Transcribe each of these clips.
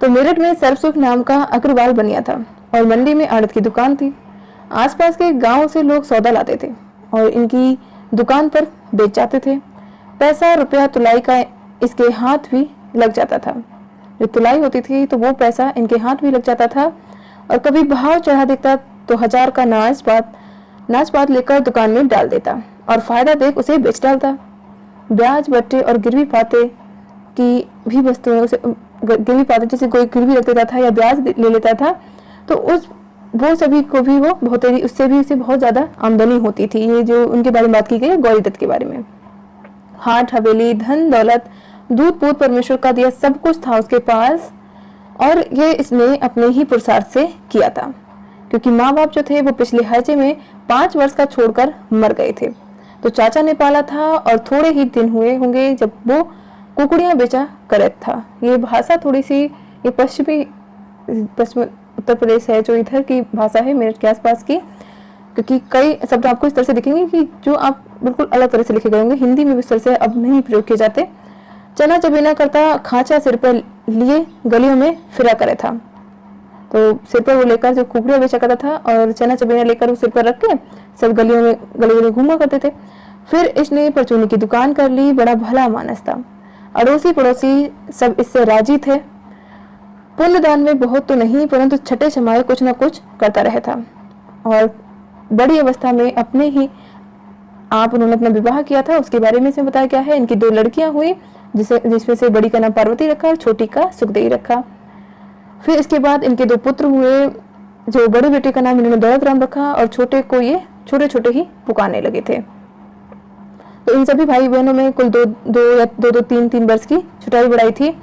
तो मेरठ में सर्वसुख नाम का अग्रवाल बनिया था और मंडी में आड़त की दुकान थी। आसपास के गांव से लोग सौदा लाते थे और इनकी दुकान पर बेच जाते थे। पैसा रुपया तुलाई का इसके हाथ भी लग जाता था। जो तुलाई होती थी तो वो पैसा इनके हाथ भी लग जाता था। और कभी भाव चढ़ा देता तो 1000 का नाच पात लेकर दुकान में डाल देता और फायदा देख उसे बेच डालता। ब्याज बट्टे और गिरवी पाते की भी वस्तुओं से गिरवी पाते जैसे कोई गिरवी रख देता था या ब्याज ले लेता था तो वो सभी को भी वो बहुत उससे भी उसे बहुत ज्यादा आमदनी होती थी। ये जो उनके बारे में बात की गई गौरी दत्त के बारे में। हाट हवेली धन दौलत दूध पूत परमेश्वर का दिया सब कुछ था उसके पास और ये इसने अपने ही पुरुषार्थ से किया था क्योंकि माँ बाप जो थे वो पिछले हर्जे में 5 वर्ष का छोड़कर मर गए थे। तो चाचा ने पाला था और थोड़े ही दिन हुए होंगे जब वो कुकड़ियां बेचा करत था। ये भाषा थोड़ी सी ये पश्चिम उत्तर प्रदेश है जो इधर की भाषा है मेरठ के आसपास की, क्योंकि कई शब्द आपको इस तरह से दिखेंगे कि जो आप बिल्कुल अलग तरह से लिखे गए होंगे। हिंदी में भी इस तरह से अब नहीं प्रयोग किए जाते। चना चबेना करता खांचा सिर पर लिए गलियों में फिरा करे था। तो सिर पर वो लेकर जो कुकड़ियां बेचा करता था और चना चबेना लेकर वो सिर पर रख के सब गलियों में गली घूमा करते थे। फिर इसने परचूनी की दुकान कर ली। बड़ा भला मानस था। अड़ोसी पड़ोसी सब इससे राजी थे। पुण्यदान में बहुत तो नहीं परंतु छठे छमाहे कुछ न कुछ करता रहता। और बड़ी अवस्था में अपने ही आप उन्होंने अपना विवाह किया था। उसके बारे में इसमें बताया क्या है। इनकी 2 लड़कियां हुई जिसमें से बड़ी का नाम पार्वती रखा और छोटी का सुखदेई रखा। फिर इसके बाद इनके 2 पुत्र हुए। जो बड़े बेटे का नाम इन्होंने दौलत राम रखा और छोटे को ये छोटे छोटे ही पुकारने लगे थे। तो इन सभी भाई बहनों में कुल 2-3 वर्ष की छुटाई बढ़ाई थी।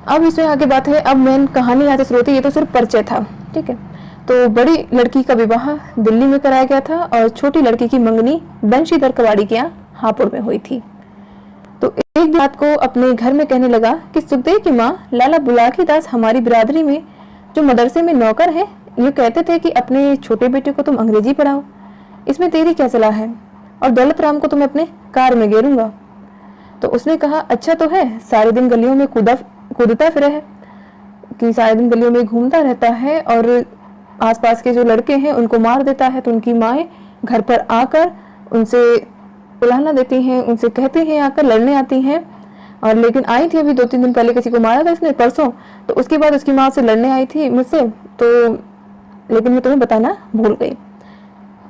अब इसमें आगे बात है। अब मेन कहानी यहाँ से शुरू होती है। ये तो सिर्फ परिचय था, ठीक है। तो बड़ी लड़की का विवाह दिल्ली में कराया गया था और छोटी लड़की की मंगनी बंशीधर कवाड़ी के यहाँ हापुड़ में हुई थी। तो एक रात को अपने घर में कहने लगा कि सुखदेव की माँ लाला बुलाकी दास हमारी बिरादरी में जो मदरसे में नौकर है ये कहते थे कि अपने छोटे बेटे को तुम अंग्रेजी पढ़ाओ। इसमें तेरी क्या सलाह है? और दौलत राम को तुम अपने कार में घेरूंगा। तो उसने कहा अच्छा तो है, सारे दिन गलियों में कूदता फिरे है कि सारे दिन गलियों में घूमता रहता है और आसपास के जो लड़के हैं उनको मार देता है। तो उनकी माएँ घर पर आकर उनसे उलाहना देती हैं, उनसे कहती हैं, आकर लड़ने आती हैं। और लेकिन आई थी अभी 2-3 दिन पहले किसी को मारा था इसने परसों। तो उसके बाद उसकी माँ से लड़ने आई थी मुझसे, तो लेकिन मैं तुम्हें बताना भूल गई।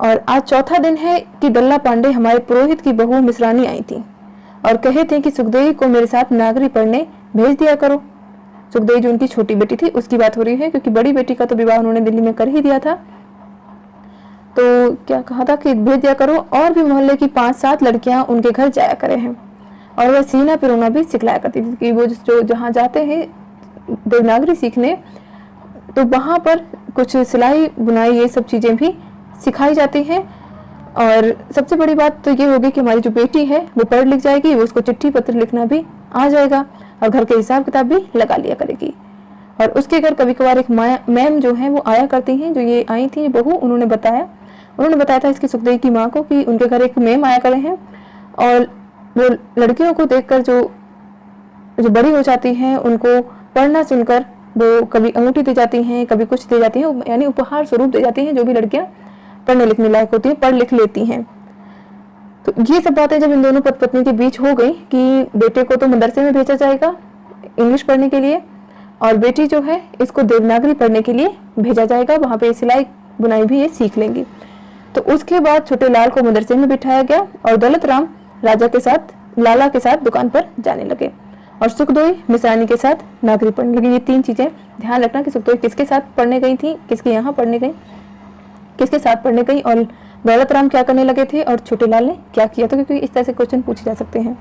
और आज चौथा दिन है कि डल्ला पांडे हमारे पुरोहित की बहू मिश्रानी आई थी और कहे थे कि सुखदेवी को मेरे साथ नागरी पढ़ने भेज दिया करो। सुखदेवी जो उनकी छोटी बेटी थी उसकी बात हो रही है, क्योंकि बड़ी बेटी का तो विवाह उन्होंने दिल्ली में कर ही दिया था। तो क्या कहा था कि भेज दिया करो और भी मोहल्ले की 5-7 लड़कियां उनके घर जाया करे हैं और वह सीना पिरोना भी सिखलाया करती थी कि वो जो जहाँ जाते हैं देवनागरी सीखने तो वहाँ पर कुछ सिलाई बुनाई ये सब चीज़ें भी सिखाई जाती हैं। और सबसे बड़ी बात तो ये होगी कि हमारी जो बेटी है वो पढ़ लिख जाएगी, वो उसको चिट्ठी पत्र लिखना भी आ जाएगा और घर के हिसाब किताब भी लगा लिया करेगी। और उसके घर कभी कभार एक मैम जो है वो आया करती हैं। जो ये आई थी बहू, उन्होंने बताया था इसकी सुखदेवी की माँ को कि उनके घर एक मैम आया करे हैं और वो लड़कियों को देखकर जो बड़ी हो जाती हैं उनको पढ़ना सुनकर वो कभी अंगूठी दे जाती हैं, कभी कुछ दे जाती हैं, यानी उपहार स्वरूप दे जाती हैं। जो भी लड़कियां पढ़ने लिखने लायक होती हैं पढ़ लिख लेती हैं। तो ये सब बातें जब इन दोनों पति पत्नी के बीच हो गई कि बेटे को तो मदरसे में भेजा जाएगा इंग्लिश पढ़ने के लिए और बेटी जो है इसको देवनागरी पढ़ने के लिए भेजा जाएगा, वहां पे सिलाई बुनाई भी ये सीख लेंगी। तो उसके बाद छोटे लाल को मदरसे में बिठाया गया और दौलत राम लाला के साथ दुकान पर जाने लगे और सुखदेवी मिश्रानी के साथ नागरी पढ़ने लगी। ये 3 चीजें ध्यान रखना कि सुखदेवी किसके साथ पढ़ने गई थी, किसके यहाँ पढ़ने गई, किसके साथ पढ़ने गई और दौलत राम क्या करने लगे थे और छोटे लाल ने क्या किया था, क्योंकि इस तरह से क्वेश्चन पूछे जा सकते हैं।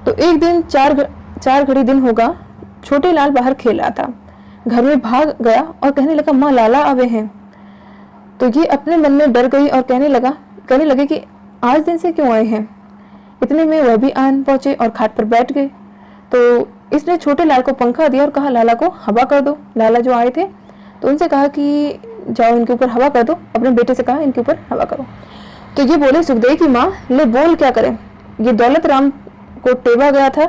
तो एक दिन 4 घड़ी दिन होगा, छोटे लाल बाहर खेल रहा था। घर में भाग गया और कहने लगा माँ लाला आवे हैं। तो ये अपने मन में डर गई और कहने लगे कि आज दिन से क्यों आए हैं। इतने में वह भी आन पहुंचे और खाट पर बैठ गए। तो इसने छोटे लाल को पंखा दिया और कहा लाला को हवा कर दो। लाला जो आए थे तो उनसे कहा कि जाओ इनके ऊपर हवा कर दो, अपने बेटे से कहा इनके ऊपर हवा करो। तो ये बोले सुखदेव की माँ ले बोल क्या करें। ये दौलत राम को टेवा गया था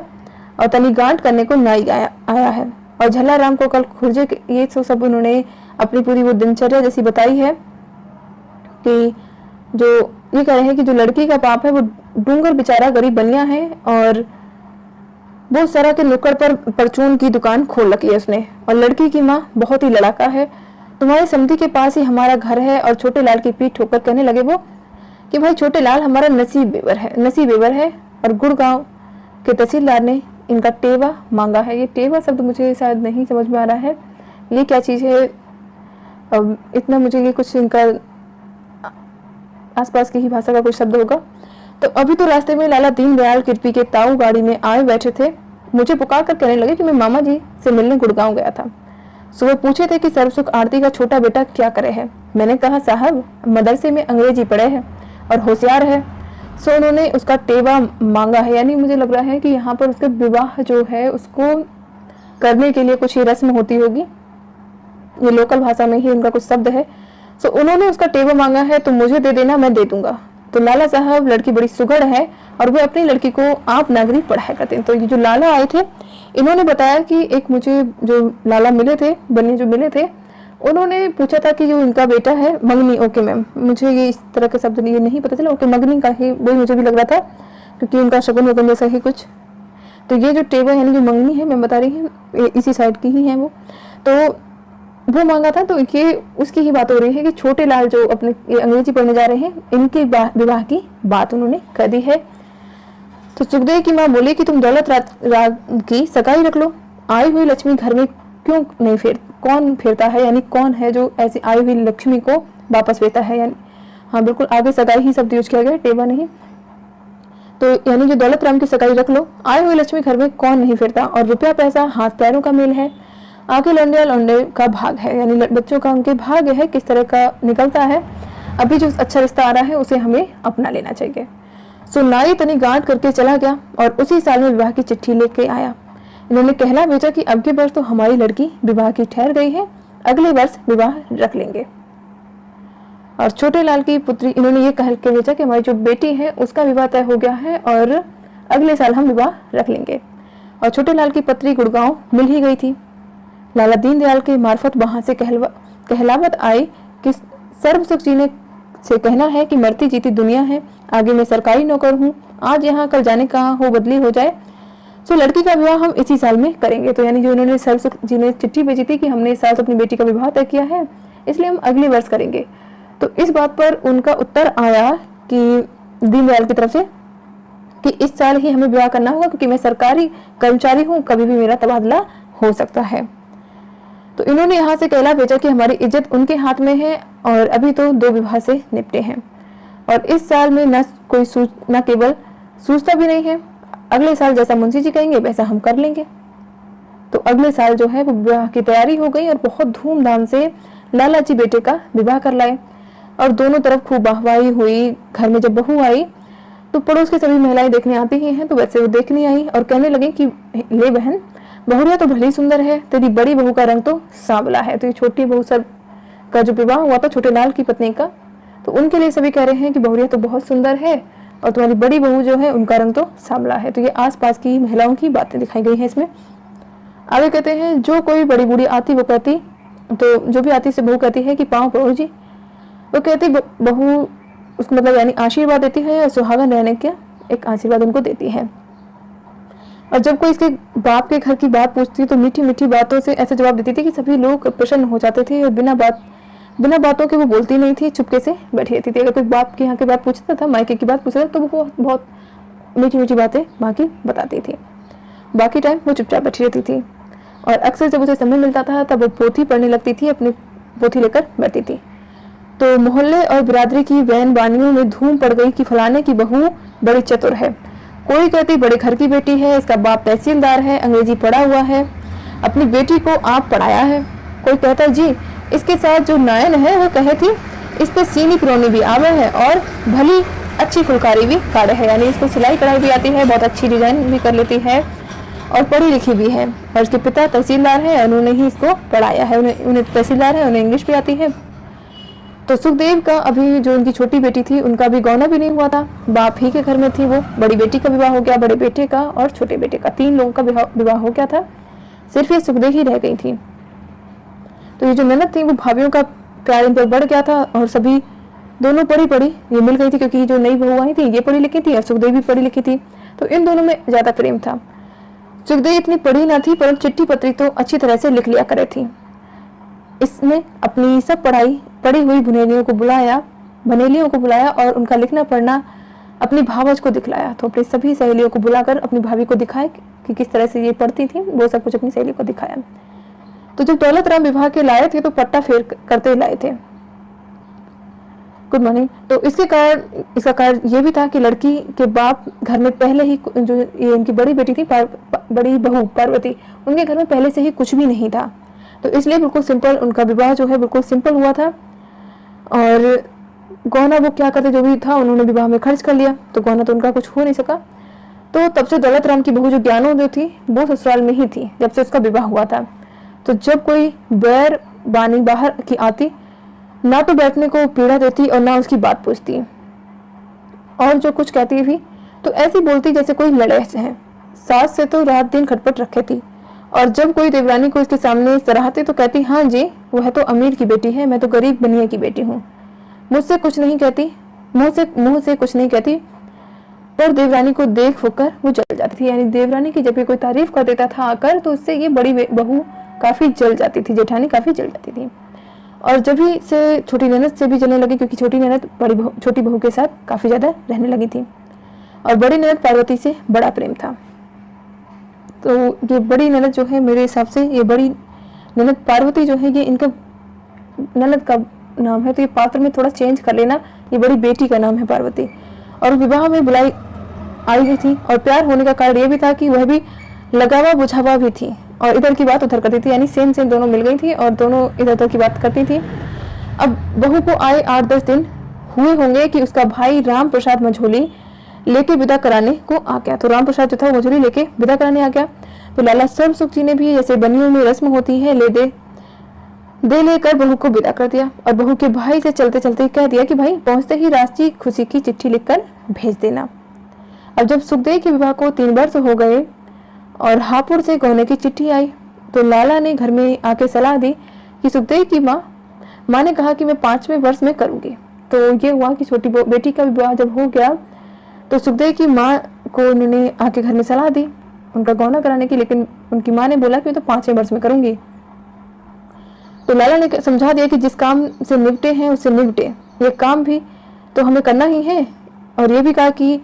और तनी गांठ करने को नाई आया है। और झल्लाराम को कल खुर्जे ये तो सब उन्होंने अपनी पूरी वो दिनचर्या जैसी बताई है कि जो ये कह रहे हैं कि जो लड़की का बाप है वो डूंगर बेचारा गरीब बनिया है और वो सरा के नुक्कड़ पर परचून की दुकान खोल रखी है उसने, और लड़की की माँ बहुत ही लड़ाका है, तुम्हारे समधी के पास ही हमारा घर है। और छोटे लाल की पीठ ठोकर कहने लगे वो कि भाई छोटे लाल हमारा नसीब बेवर है और गुड़गांव के तहसीलदार ने इनका टेवा मांगा है। ये टेवा शब्द मुझे शायद नहीं समझ में आ रहा है, ये क्या चीज़ है, अब इतना मुझे ये कुछ इनका आसपास की ही भाषा का कुछ शब्द होगा। तो अभी तो रास्ते में लाला दीनदयाल कृपी के ताऊ गाड़ी में आए बैठे थे, मुझे पुकार कर कहने लगे कि मैं मामा जी से मिलने गुड़गांव गया था। सुबह पूछे थे कि सर्वसुख आरती का छोटा बेटा क्या करे है। मैंने कहा साहब मदरसे में अंग्रेजी पढ़े है और होशियार है, सो उन्होंने उसका टेवा मांगा है। यानी मुझे लग रहा है कि यहाँ पर उसका विवाह जो है उसको करने के लिए कुछ ही रस्म होती होगी, ये लोकल भाषा में ही उनका कुछ शब्द है। सो उन्होंने उसका टेवा मांगा है तो मुझे दे देना, मैं दे दूंगा। तो लाला साहब लड़की बड़ी सुगढ़ है और वो अपनी लड़की को आप नागरी पढ़ाया करते हैं। तो ये जो लाला आए थे इन्होंने बताया कि एक मुझे जो लाला मिले थे बन्नी जो मिले थे उन्होंने पूछा था कि जो इनका बेटा है मंगनी, ओके मैम, मुझे ये इस तरह के शब्द ये नहीं पता चला, ओके मंगनी का ही वही मुझे भी लग रहा था क्योंकि उनका शगुन वगन जैसा ही कुछ। तो ये जो टेबल यानी जो मंगनी है मैं बता रही हूँ इसी साइड की ही है वो मांगा था। तो ये उसकी ही बात हो रही है कि छोटे लाल जो अपने अंग्रेजी पढ़ने जा रहे हैं इनके विवाह की बात उन्होंने कर दी है। तो सुखदेव की माँ बोली कि तुम दौलत रात की सगाई रख लो, आई हुई लक्ष्मी घर में क्यों नहीं कौन फेरता है, यानी कौन है जो ऐसी आई हुई लक्ष्मी को वापस फेरता है। यानी हाँ बिल्कुल आगे सगाई ही शब्द यूज किया गया, टेबा नहीं। तो यानी जो दौलत राम की सगाई रख लो, आई हुई लक्ष्मी घर में कौन नहीं फिरता, और रुपया पैसा हाथ पैरों का मेल है, आगे लौंडे लौंडे का भाग है, यानी बच्चों का उनके भाग्य है किस तरह का निकलता है। अभी जो अच्छा रिश्ता आ रहा है उसे हमें अपना लेना चाहिए। सो नाई तनी गांठ करके चला गया और उसी साल में विवाह की चिट्ठी लेके आया। इन्होंने कहला भेजा कि अब के वर्ष तो हमारी लड़की विवाह की ठहर गई है, अगले वर्ष विवाह रख लेंगे। और छोटे लाल की पुत्री इन्होंने ये कह के भेजा कि हमारी जो बेटी है उसका विवाह तय हो गया है और अगले साल हम विवाह रख लेंगे। और छोटे लाल की पत्री गुड़गांव मिल ही गई थी। लाला दीनदयाल के मार्फत वहां से कहलावत आई कि सर्वसुख जी ने से कहना है कि मरती जीती दुनिया है, आगे मैं सरकारी नौकर हूँ, आज यहाँ कल जाने कहाँ हो बदली हो जाए, सो लड़की का विवाह हम इसी साल में करेंगे। तो यानी जो उन्होंने सर्वसुख जी ने चिट्ठी भेजी थी कि हमने इस साल अपनी बेटी का विवाह तय किया है इसलिए हम अगले वर्ष करेंगे। तो इस बात पर उनका उत्तर आया कि दीनदयाल की तरफ से कि इस साल ही हमें विवाह करना होगा क्योंकि मैं सरकारी कर्मचारी हूँ, कभी भी मेरा तबादला हो सकता है। तो इन्होंने यहाँ से कहला भेजा कि हमारी इज्जत उनके हाथ में है और अभी तो 2 विवाह से निपटे हैं और इस साल में न केवल सूझता भी नहीं है, अगले साल जैसा मुंशी जी कहेंगे वैसा हम कर लेंगे। तो अगले साल जो है वो विवाह की तैयारी हो गई और बहुत धूमधाम से लाला जी बेटे का विवाह कर लाए और दोनों तरफ खूब वाहवाही हुई। घर में जब बहू आई तो पड़ोस की सभी महिलाएं देखने आती ही हैं, तो वैसे वो देखने आई और कहने लगी कि ले बहन, बहुरिया तो भली सुंदर है, तेरी बड़ी बहू का रंग तो सांवला है। तो ये छोटी बहू सब का जो विवाह हुआ था छोटे लाल की पत्नी का, तो उनके लिए सभी कह रहे हैं कि बहुरिया तो बहुत सुंदर है और तुम्हारी बड़ी बहू जो है उनका रंग तो सांवला है। तो ये आसपास की महिलाओं की बातें दिखाई गई हैं इसमें। आगे कहते हैं जो कोई बड़ी बूढ़ी आती वो कहती, तो जो भी आती से बहू कहती है कि पाँव पड़ो जी, वो कहती बहू उसको मतलब यानी आशीर्वाद देती है और सुहागन रहने का एक आशीर्वाद उनको देती है। और जब कोई इसके बाप के घर की बात पूछती तो मीठी मीठी बातों से ऐसे जवाब देती थी कि सभी लोग प्रसन्न हो जाते थे और बिना बातों के वो बोलती नहीं थी, चुपके से बैठी रहती थी। अगर कोई बाप के यहाँ की बात पूछता था, मायके की बात पूछता था, तो वो बहुत मीठी मीठी बातें बाकी बताती थी। बाकी टाइम वो चुपचाप बैठी रहती थी और अक्सर जब उसे समय मिलता था तब वो पोथी पढ़ने लगती थी, अपनी पोथी लेकर बैठती थी। तो मोहल्ले और बिरादरी की वैन बानियों में धूम पड़ गई कि फलाने की बहू बड़ी चतुर है, कोई कहती बड़े घर की बेटी है, इसका बाप तहसीलदार है, अंग्रेजी पढ़ा हुआ है, अपनी बेटी को आप पढ़ाया है। कोई कहता जी इसके साथ जो नायन है वो कहे थी इस पे सीनी पिरोनी भी आवे है और भली अच्छी फुलकारी भी काढ़े है, यानी इसको सिलाई कढ़ाई भी आती है, बहुत अच्छी डिजाइन भी कर लेती है और पढ़ी लिखी भी है। और इसके पिता तहसीलदार है, उन्होंने ही इसको पढ़ाया है, उन्हें तहसीलदार है, उन्हें इंग्लिश भी आती है। तो सुखदेव का अभी जो उनकी छोटी बेटी थी उनका भी गौना भी नहीं हुआ था, बाप ही के घर में थी वो। बड़ी बेटी का विवाह हो गया, बड़े बेटे का और छोटे बेटे का, 3 लोगों का विवाह हो गया था। सिर्फ ये सुखदेव ही रह गई थी। तो ये जो ननद थी वो भाभीियों का प्यार इन पर बढ़ गया था और सभी दोनों पढ़ी ये मिल गई थी, क्योंकि जो नई बहू आई थी ये पढ़ी लिखी थी और सुखदेव भी पढ़ी लिखी थी, तो इन दोनों में ज्यादा प्रेम था। सुखदेव इतनी पढ़ी ना थी, परंतु चिट्ठी पत्री तो अच्छी तरह से लिख लिया करे थी। इसने अपनी सब पढ़ी हुई बनेलियों को बुलाया और उनका लिखना पढ़ना अपनी भावज को दिखलाया। तो अपनी सभी सहेलियों को बुलाकर अपनी भाभी को दिखाए कि किस तरह से ये पढ़ती थी, वो सब कुछ अपनी सहेली को दिखाया। तो जब दौलत राम विवाह के लाए थे तो पट्टा फेर करते लाए थे। Good morning. तो इसका कारण ये भी था कि लड़की के बाप घर में पहले ही, जो ये इनकी बड़ी बेटी थी बड़ी बहू पार्वती, उनके घर में पहले से ही कुछ भी नहीं था, तो इसलिए बिल्कुल सिंपल उनका विवाह जो है बिल्कुल सिंपल हुआ था। और गौना वो क्या करते, जो भी था उन्होंने विवाह में खर्च कर लिया, तो गौना तो उनका कुछ हो नहीं सका। तो तब से दौलत राम की बहू जो ज्ञानो जो थी वो ससुराल में ही थी जब से उसका विवाह हुआ था। तो जब कोई बैर बानी बाहर की आती, ना तो बैठने को पीड़ा देती और ना उसकी बात पूछती, और जो कुछ कहती भी तो ऐसी बोलती जैसे कोई लड़े है। सास से तो रात दिन खटपट रखे थी, और जब कोई देवरानी को इसके सामने सराहते तो कहती, हाँ जी वह तो अमीर की बेटी है, मैं तो गरीब बनिया की बेटी हूँ, मुझसे कुछ नहीं कहती, मुंह से कुछ नहीं कहती। पर देवरानी को देख होकर वो जल जाती थी। यानी देवरानी की जब भी कोई तारीफ कर देता था आकर, तो उससे ये बड़ी बहू काफी जल जाती थी, जेठानी काफी जल जाती थी। और जब भी से छोटी ननद से भी जलने लगी, क्योंकि छोटी ननद छोटी बहू के साथ काफी ज्यादा रहने लगी थी, और बड़ी ननद पार्वती से बड़ा प्रेम था। तो ये बड़ी ननद जो है, मेरे हिसाब से ये बड़ी ननद पार्वती जो है, ये इनका ननद का नाम है, तो ये पात्र में थोड़ा चेंज कर लेना, ये बड़ी बेटी का नाम है पार्वती। और विवाह में बुलाई आई थी, और प्यार होने का कारण ये भी था कि वह भी लगावा बुझावा भी थी, और इधर की बात उधर करती थी, यानी सेम दोनों मिल गई थी और दोनों इधर उधर की बात करती थी। अब बहू को आए 8-10 दिन हुए होंगे कि उसका भाई राम प्रसाद मझोली लेके विदा कराने को आ गया। तो राम प्रसाद जो था वो मझोली लेके विदा कराने आ गया। तो लाला सर्वसुख जी ने भी जैसे बनियों में रस्म होती है दे लेकर बहू को विदा कर दिया, और बहू के भाई से चलते चलते कह दिया कि भाई पहुंचते ही राष्ट्रीय खुशी की चिट्ठी लिखकर भेज देना। अब जब सुखदेव के विवाह को 3 वर्ष हो गए और हापुड़ से गौने की चिट्ठी आई, तो लाला ने घर में आके सलाह दी कि सुखदेव की माँ ने कहा कि मैं 5वें वर्ष में करूंगी। तो ये हुआ कि छोटी बेटी का विवाह जब हो गया, तो सुखदेव की माँ को उन्होंने आके घर में सलाह दी उनका गौना कराने की, लेकिन उनकी माँ ने बोला कि मैं तो 5वें वर्ष में करूंगी। तो लाला ने समझा दिया कि जिस काम से निपटे हैं उससे निपटे, ये काम भी तो हमें करना ही है। और ये भी कहा कि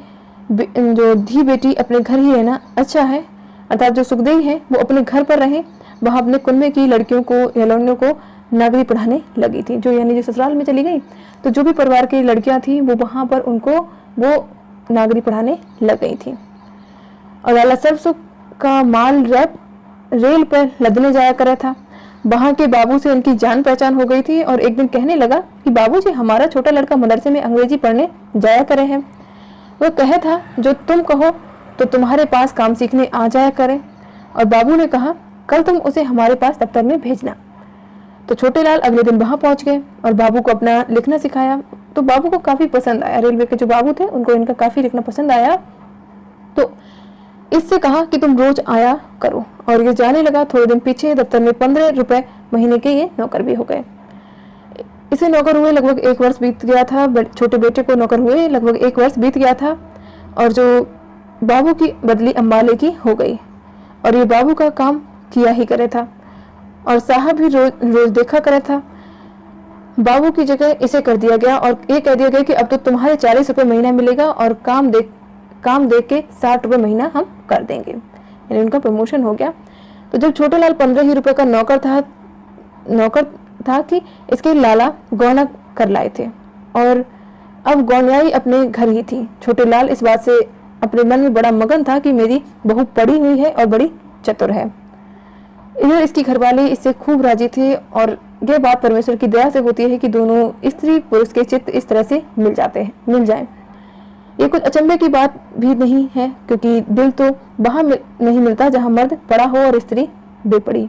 जो धी बेटी अपने घर ही रहना अच्छा है, अर्थात जो सुखदेव है वो अपने घर पर रहे, वहां अपने कुनबे की लड़कियों को या लौंडियों को नागरी पढ़ाने लगी थी, जो यानी जो ससुराल में चली गई, तो जो भी परिवार की लड़कियां थी वो वहां पर उनको वो नागरी पढ़ाने लग गई थी। और लाला सर्वसुख का माल रेल पर लदने जाया करा था। वहां के बाबू से उनकी जान पहचान हो गई थी, और एक दिन कहने लगा कि बाबूजी हमारा छोटा लड़का मदरसे में अंग्रेजी पढ़ने जाया करे है। वो कहे था जो तुम कहो तो तुम्हारे पास काम सीखने आ जाया करे। और बाबू ने कहा कल तुम उसे हमारे पास दफ्तर में भेजना। तो छोटे लाल अगले दिन वहां पहुंच गए और बाबू को अपना लिखना सिखाया। तो बाबू को काफी पसंद आया, रेलवे के जो बाबू थे उनको इनका काफी लिखना पसंद आया। तो इससे कहा कि तुम रोज आया करो, और ये जाने लगा। थोड़े दिन पीछे दफ्तर में 15 रुपए महीने के ये नौकर भी हो गए। इसे नौकर हुए लगभग 1 वर्ष बीत गया था। छोटे बेटे को नौकर हुए लगभग 1 वर्ष बीत गया था, और जो बाबू की बदली अंबाले की हो गई, और ये बाबू का काम किया ही करे था, और साहब भी रोज देखा करे था। बाबू की जगह इसे कर दिया गया, और ये कह दिया गया कि अब तो तुम्हारे 40 रुपए महीना मिलेगा, और काम देख के 60 रुपए महीना हम कर देंगे, यानी उनका प्रमोशन हो गया। तो जब छोटे लाल 15 ही रुपए का नौकर था कि इसके लाला गौना कर लाए थे, और अब गौनियाई अपने घर ही थी। छोटे लाल इस बात से अपने मन में बड़ा मगन था कि मेरी बहू पढ़ी हुई है और बड़ी चतुर है। इधर इसकी घरवाले इससे खूब राजी थे, और यह बात परमेश्वर की दया से होती है कि दोनों स्त्री पुरुष के चित्त इस तरह से मिल जाएं। ये कुछ अचंभे की बात भी नहीं है, क्योंकि दिल तो वहां नहीं मिलता जहां मर्द पड़ा हो और स्त्री बेपड़ी।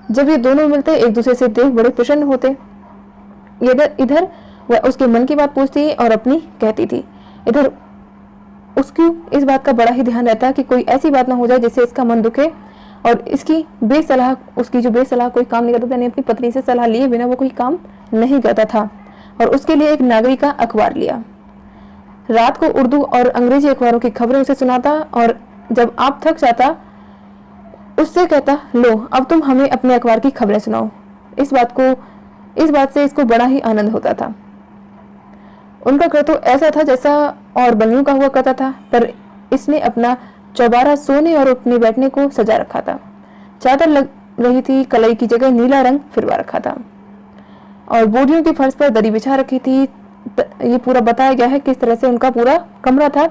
जब ये दोनों मिलते एक दूसरे से देख बड़े प्रसन्न होते। इधर वह उसके मन की बात पूछती और अपनी कहती थी, इधर उसकी इस बात का बड़ा ही ध्यान रहता कि कोई ऐसी बात ना हो जाए जिससे इसका मन दुखे, और इसकी बेसलाह, उसकी जो बेसलाह कोई काम नहीं करता था, यानी अपनी पत्नी से सलाह लिए बिना वो कोई काम नहीं करता था। और उसके लिए एक नागरिक का अखबार लिया। रात को उर्दू और अंग्रेजी अखबारों की खबरें उसे सुनाता और जब आप थक जाता उससे कहता, लो अब तुम हमें अपने अखबार की खबरें सुनाओ। इस बात से इसको बड़ा ही आनंद होता था। उनका घर तो ऐसा था जैसा और बनियों का हुआ करता था, पर इसने अपना चौबारा सोने और उठने बैठने को सजा रखा था। चादर लग रही थी, कलई की जगह नीला रंग फिरवा रखा था और बोरियों के फर्श पर दरी बिछा रखी थी। ये पूरा बताया गया है किस तरह से उनका पूरा कमरा था।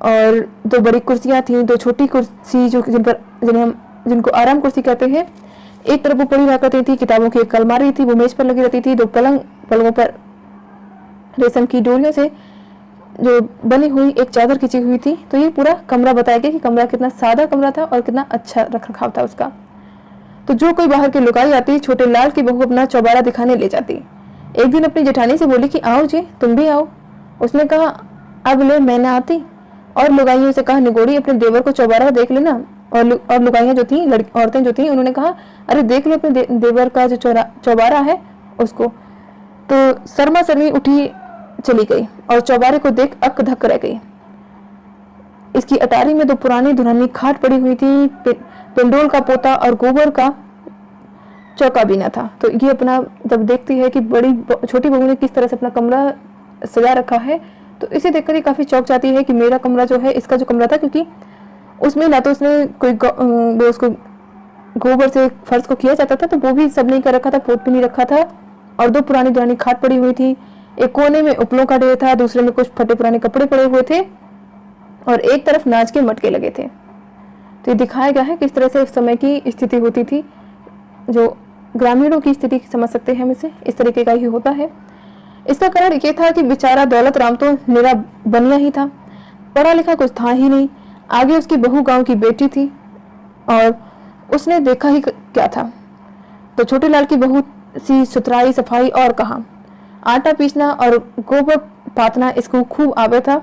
और दो बड़ी कुर्सियां थी, दो छोटी कुर्सी जो जिनको आराम कुर्सी कहते हैं, एक तरफ वो पड़ी रहा करती थी। किताबों की एक अलमारी थी, वो मेज पर लगी रहती थी। दो पलंगों पर रेशम की डोरियों से जो बनी हुई एक चादर खिंची हुई थी। तो ये पूरा कमरा बताया गया कि कमरा कितना सादा कमरा था और कितना अच्छा रख रखाव था उसका। तो जो कोई बाहर की लुकाई आती, छोटे लाल की बहू अपना चौबारा दिखाने ले जाती। एक दिन अपनी जेठानी से बोली कि आओ जी, तुम भी आओ। उसने कहा, अब ले मैं ना आती। और लुगाइयों से कहा, निगोड़ी अपने देवर को चौबारा देख लेना। और लुगाइयां जो थी, औरतें जो थी, उन्होंने कहा, अरे देख लो अपने देवर का जो चौबारा है उसको। तो शर्मा शर्मी उठी चली गई और चौबारे को देख अक धक रह गई। इसकी अटारी में दो पुरानी दुल्हनी खाट पड़ी हुई थी, पेंडोल का पोता और गोबर का चौका भी न था। तो ये अपना जब देखती है कि बड़ी छोटी बहू ने किस तरह से अपना कमरा सजा रखा है, तो इसे देखकर ये काफी चौंक जाती है कि मेरा कमरा जो है, इसका जो कमरा था, क्योंकि उसमें ना तो उसने कोई उसको गोबर से फर्श को किया जाता था, तो वो भी सब नहीं कर रखा था, पोत भी नहीं रखा था। और दो पुरानी दुरानी खाट पड़ी हुई थी। एक कोने में उपलों का ढेर था, दूसरे में कुछ फटे पुराने कपड़े पड़े हुए थे और एक तरफ नाच के मटके लगे थे। तो ये दिखाया गया है किस तरह से उस समय की स्थिति होती थी। जो ग्रामीणों की स्थिति समझ सकते हैं हम इसे, इस तरीके का ही होता है। इसका कारण ये था कि बेचारा दौलत राम तो निरा बनिया ही था, पढ़ा लिखा कुछ था ही नहीं। आगे उसकी बहू गांव की बेटी थी और उसने देखा ही क्या था। तो छोटे लाल की बहू सी सुथराई सफाई और कहा, आटा पीसना और गोबर पातना इसको खूब आवे था।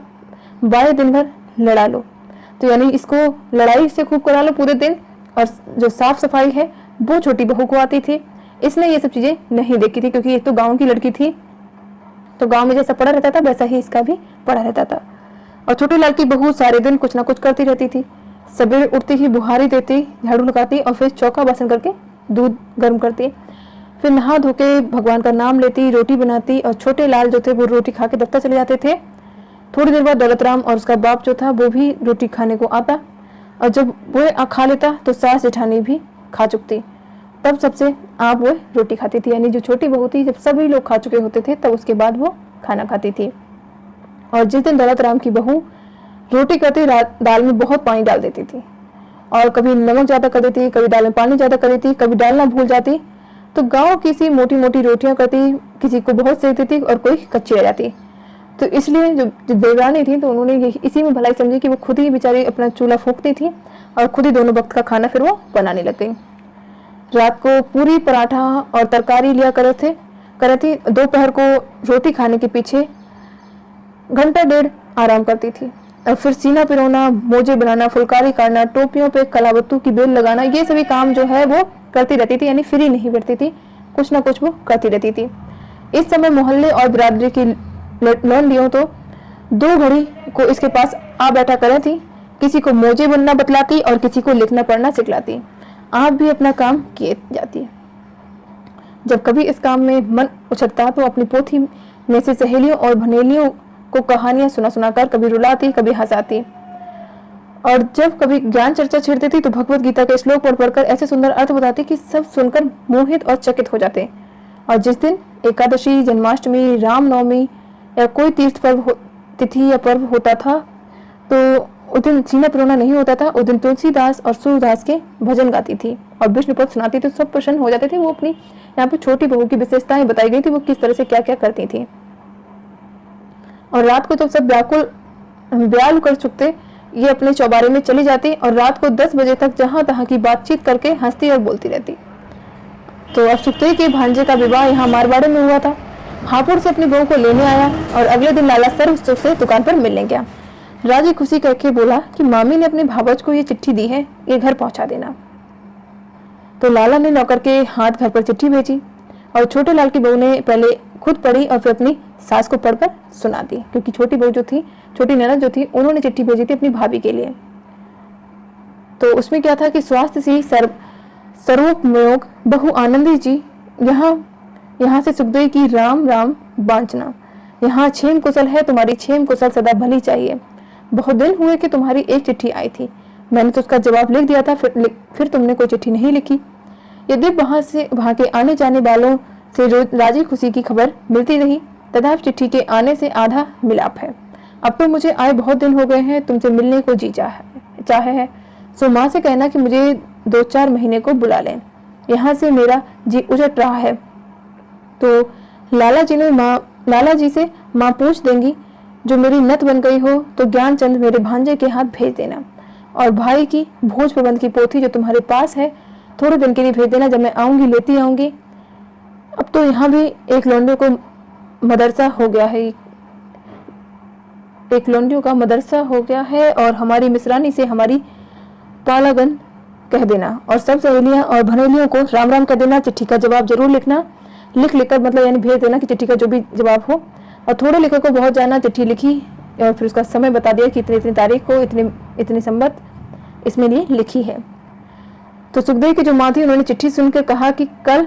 बाए दिन भर लड़ा लो, तो यानी इसको लड़ाई से खूब करा लो पूरे दिन। और जो साफ सफाई है वो छोटी बहू को आती थी। इसने ये सब चीजें नहीं देखी थी, क्योंकि एक तो गांव की लड़की थी, तो गांव में जैसा पड़ा रहता था वैसा ही इसका भी पड़ा रहता था। और छोटे लाल की बहू सारे दिन कुछ ना कुछ करती रहती थी। सवेरे उठती ही बुहारी देती, झाड़ू लगाती और फिर चौका बासन करके दूध गर्म करती, फिर नहा धो के भगवान का नाम लेती, रोटी बनाती। और छोटे लाल जो थे वो रोटी खा के दफ्तर चले जाते थे। थोड़ी देर बाद दौलत राम और उसका बाप जो था वो भी रोटी खाने को आता, और जब वो खा लेता तो सास जेठानी भी खा चुकती। तब सबसे आप वो रोटी खाती थी, यानी जो छोटी बहू थी, जब सभी लोग खा चुके होते थे तब उसके बाद वो खाना खाती थी। और जिस दिन दौलत राम की बहू रोटी करती, दाल में बहुत पानी डाल देती थी और कभी नमक ज्यादा कर देती, कभी दाल में पानी ज्यादा कर देती, कभी डालना भूल जाती। तो गांव की सी मोटी मोटी रोटियां करती, किसी को बहुत सेक देती और कोई कच्ची रह जाती। तो इसलिए जो देवरानी थी, तो उन्होंने इसी में भलाई समझी कि वो खुद ही बेचारी अपना चूल्हा फूंकती थी और खुद ही दोनों वक्त का खाना फिर वो बनाने लग गई। रात को पूरी पराठा और तरकारी लिया करती। दोपहर को रोटी खाने के पीछे घंटा डेढ़ आराम करती थी और फिर सीना पिरोना, मोजे बनाना, फुलकारी काटना, टोपियों पे कलावत्तू की बेल लगाना, ये सभी काम जो है वो करती रहती थी, यानी फ्री नहीं बैठती थी, कुछ ना कुछ वो करती रहती थी। इस समय मोहल्ले और बिरादरी की लौंडियों तो दो घड़ी को इसके पास आ बैठा कर थी, किसी को मोजे बनना बतलाती और किसी को लिखना पढ़ना सिखलाती। आप भी अपना काम किए जाती। जब कभी इस काम में मन उछलता तो अपनी पोथी में से सहेलियों और भनेलियों को कहानियां सुना सुनाकर कभी रुलाती, कभी हंसाती। और जब कभी ज्ञान चर्चा छेड़ती थी तो भगवत गीता के श्लोक पढ़ पढ़कर ऐसे सुंदर अर्थ बताती कि सब सुनकर मोहित और चकित हो जाते। और जिस दिन एकादशी, जन्माष्टमी, रामनवमी या कोई तीर्थ पर्व तिथि या पर्व होता था, तो उस दिन सीना पिरोना नहीं होता था। उस दिन तुलसीदास और सूरदास के भजन गाती थी और विष्णु पद सुनाती थी, सब प्रसन्न हो जाते थे। वो अपनी यहाँ पे छोटी बहू की विशेषताएं बताई गई थी, वो किस तरह से क्या क्या करती थी। और रात को जब सब ब्याल कर चुकते, ये अपने चौबारे में चली जाती और रात को 10 बजे तक जहां तहां की बातचीत करके हंसती और बोलती रहती। तो अब सुखते के भांजे का विवाह यहाँ मारवाड़े में हुआ था। हापुड़ से अपनी बहू को लेने आया और अगले दिन लाला सर्व उत्सव से दुकान पर मिलने गया। राजी खुशी करके बोला कि मामी ने अपने भावज को ये चिट्ठी दी है, ये घर पहुंचा देना। तो लाला ने नौकर के हाथ घर पर चिट्ठी भेजी और छोटे लाल की बहू ने पहले खुद पढ़ी और फिर अपनी सास को पढ़कर सुना दी, क्योंकि छोटी बहू जो थी, छोटी ननद जो थी, उन्होंने चिट्ठी भेजी थी अपनी भाभी के लिए। तो उसमें क्या था कि स्वास्थ्य से सर्वोपयोग बहु आनंदी जी, यहाँ से सुखदेव की राम राम बांचना। यहाँ क्षेम कुशल है, तुम्हारी क्षेम कुशल सदा भली चाहिए। बहुत दिन हुए कि तुम्हारी एक चिट्ठी आई थी, मैंने तो उसका जवाब लिख दिया था, फिर तुमने कोई चिट्ठी नहीं लिखी। यदि वहां के आने जाने वालों से रोज राजी खुशी की खबर मिलती रही, तथा चिट्ठी के आने से आधा मिलाप है। अब तो मुझे आए बहुत दिन हो गए हैं, तुमसे मिलने को जी चाहे है। सो माँ से कहना कि मुझे 2-4 महीने को बुला लें, यहाँ से मेरा जी उजट रहा है। तो लाला जी से माँ पूछ देंगी, जो मेरी नत बन गई हो तो ज्ञानचंद मेरे भांजे के हाथ भेज देना, और भाई की भोज प्रबंध की पोथी जो तुम्हारे पास है थोड़े दिन के लिए भेज देना, जब मैं आऊंगी लेती आऊंगी। अब तो यहाँ भी एक लौंडियों को मदरसा हो गया है, एक लौंडियों का मदरसा हो गया है, और हमारी मिसरानी से हमारी पालागन कह देना, और सब सहेलियां और भनोलियों को राम राम कह देना। चिट्ठी का जवाब जरूर लिखना, लिखकर मतलब यानी भेज देना कि चिट्ठी का जो भी जवाब हो, और थोड़े लेखक को बहुत जाना। चिट्ठी लिखी और फिर उसका समय बता दिया कि इतनी तारीख को इतने संबत इसमें लिए लिखी है। तो सुखदेव की जो माँ थी, उन्होंने चिट्ठी सुनकर कहा कि कल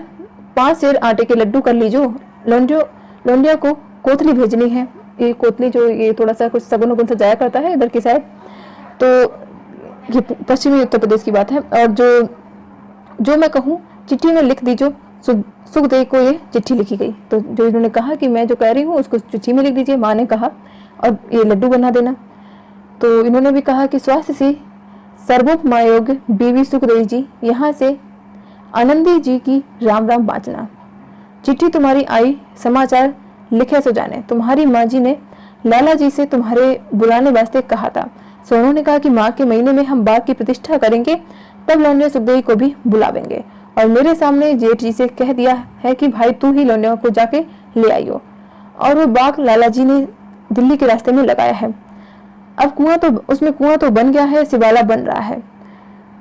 5 सेर आटे के लड्डू कर लीजो, लौंडिया को कोतली भेजनी है। ये कोतली जो ये थोड़ा सा कुछ सगुन से जाया करता है इधर की साइड, तो ये पश्चिमी उत्तर प्रदेश की बात है। और जो मैं कहूँ चिट्ठी में लिख दीजो। सुखदेव को ये चिट्ठी लिखी गई, तो जो इन्होंने कहा कि मैं जो कह रही हूँ उसको चिट्ठी में लिख दीजिए, माँ ने कहा, और ये लड्डू बना देना। तो इन्होंने भी कहा कि स्वास्थ्य से सर्वोपयोग बीवी सुखदेव जी, यहाँ से आनंदी जी की राम राम बांचना। चिट्ठी तुम्हारी आई, समाचार लिखे सो जाने। तुम्हारी माँ जी ने लाला जी से तुम्हारे बुलाने वास्ते कहा था। सो उन्होंने कहा कि माँ के महीने में हम बाग की प्रतिष्ठा करेंगे, तब लौंडिया सुखदेव को भी बुलावेंगे, और मेरे सामने जेठ जी से कह दिया है कि भाई तू ही लौंडिया को जाके ले आइयो। और वो बाग लाला जी ने दिल्ली के रास्ते में लगाया है। अब उसमें कुआं तो बन गया है, शिवाला बन रहा है।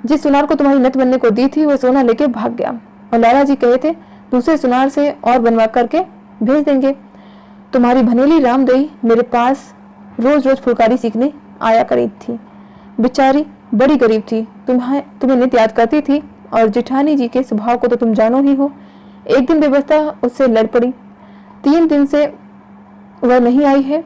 जिस सुनार को तुम्हारी नत बनने को दी थी वो सोना लेके भाग गया, और लाला जी कहे थे दूसरे सुनार से और बनवा करके भेज देंगे। तुम्हारी भनेली रामदई मेरे पास रोज रोज फुलकारी सीखने आया करी थी। बेचारी बड़ी गरीब थी, तुम्हें नित्य याद करती थी, और जेठानी जी के स्वभाव को तो तुम जानो ही हो। एक दिन बेवस्था उससे लड़ पड़ी, 3 दिन से वह नहीं आई है।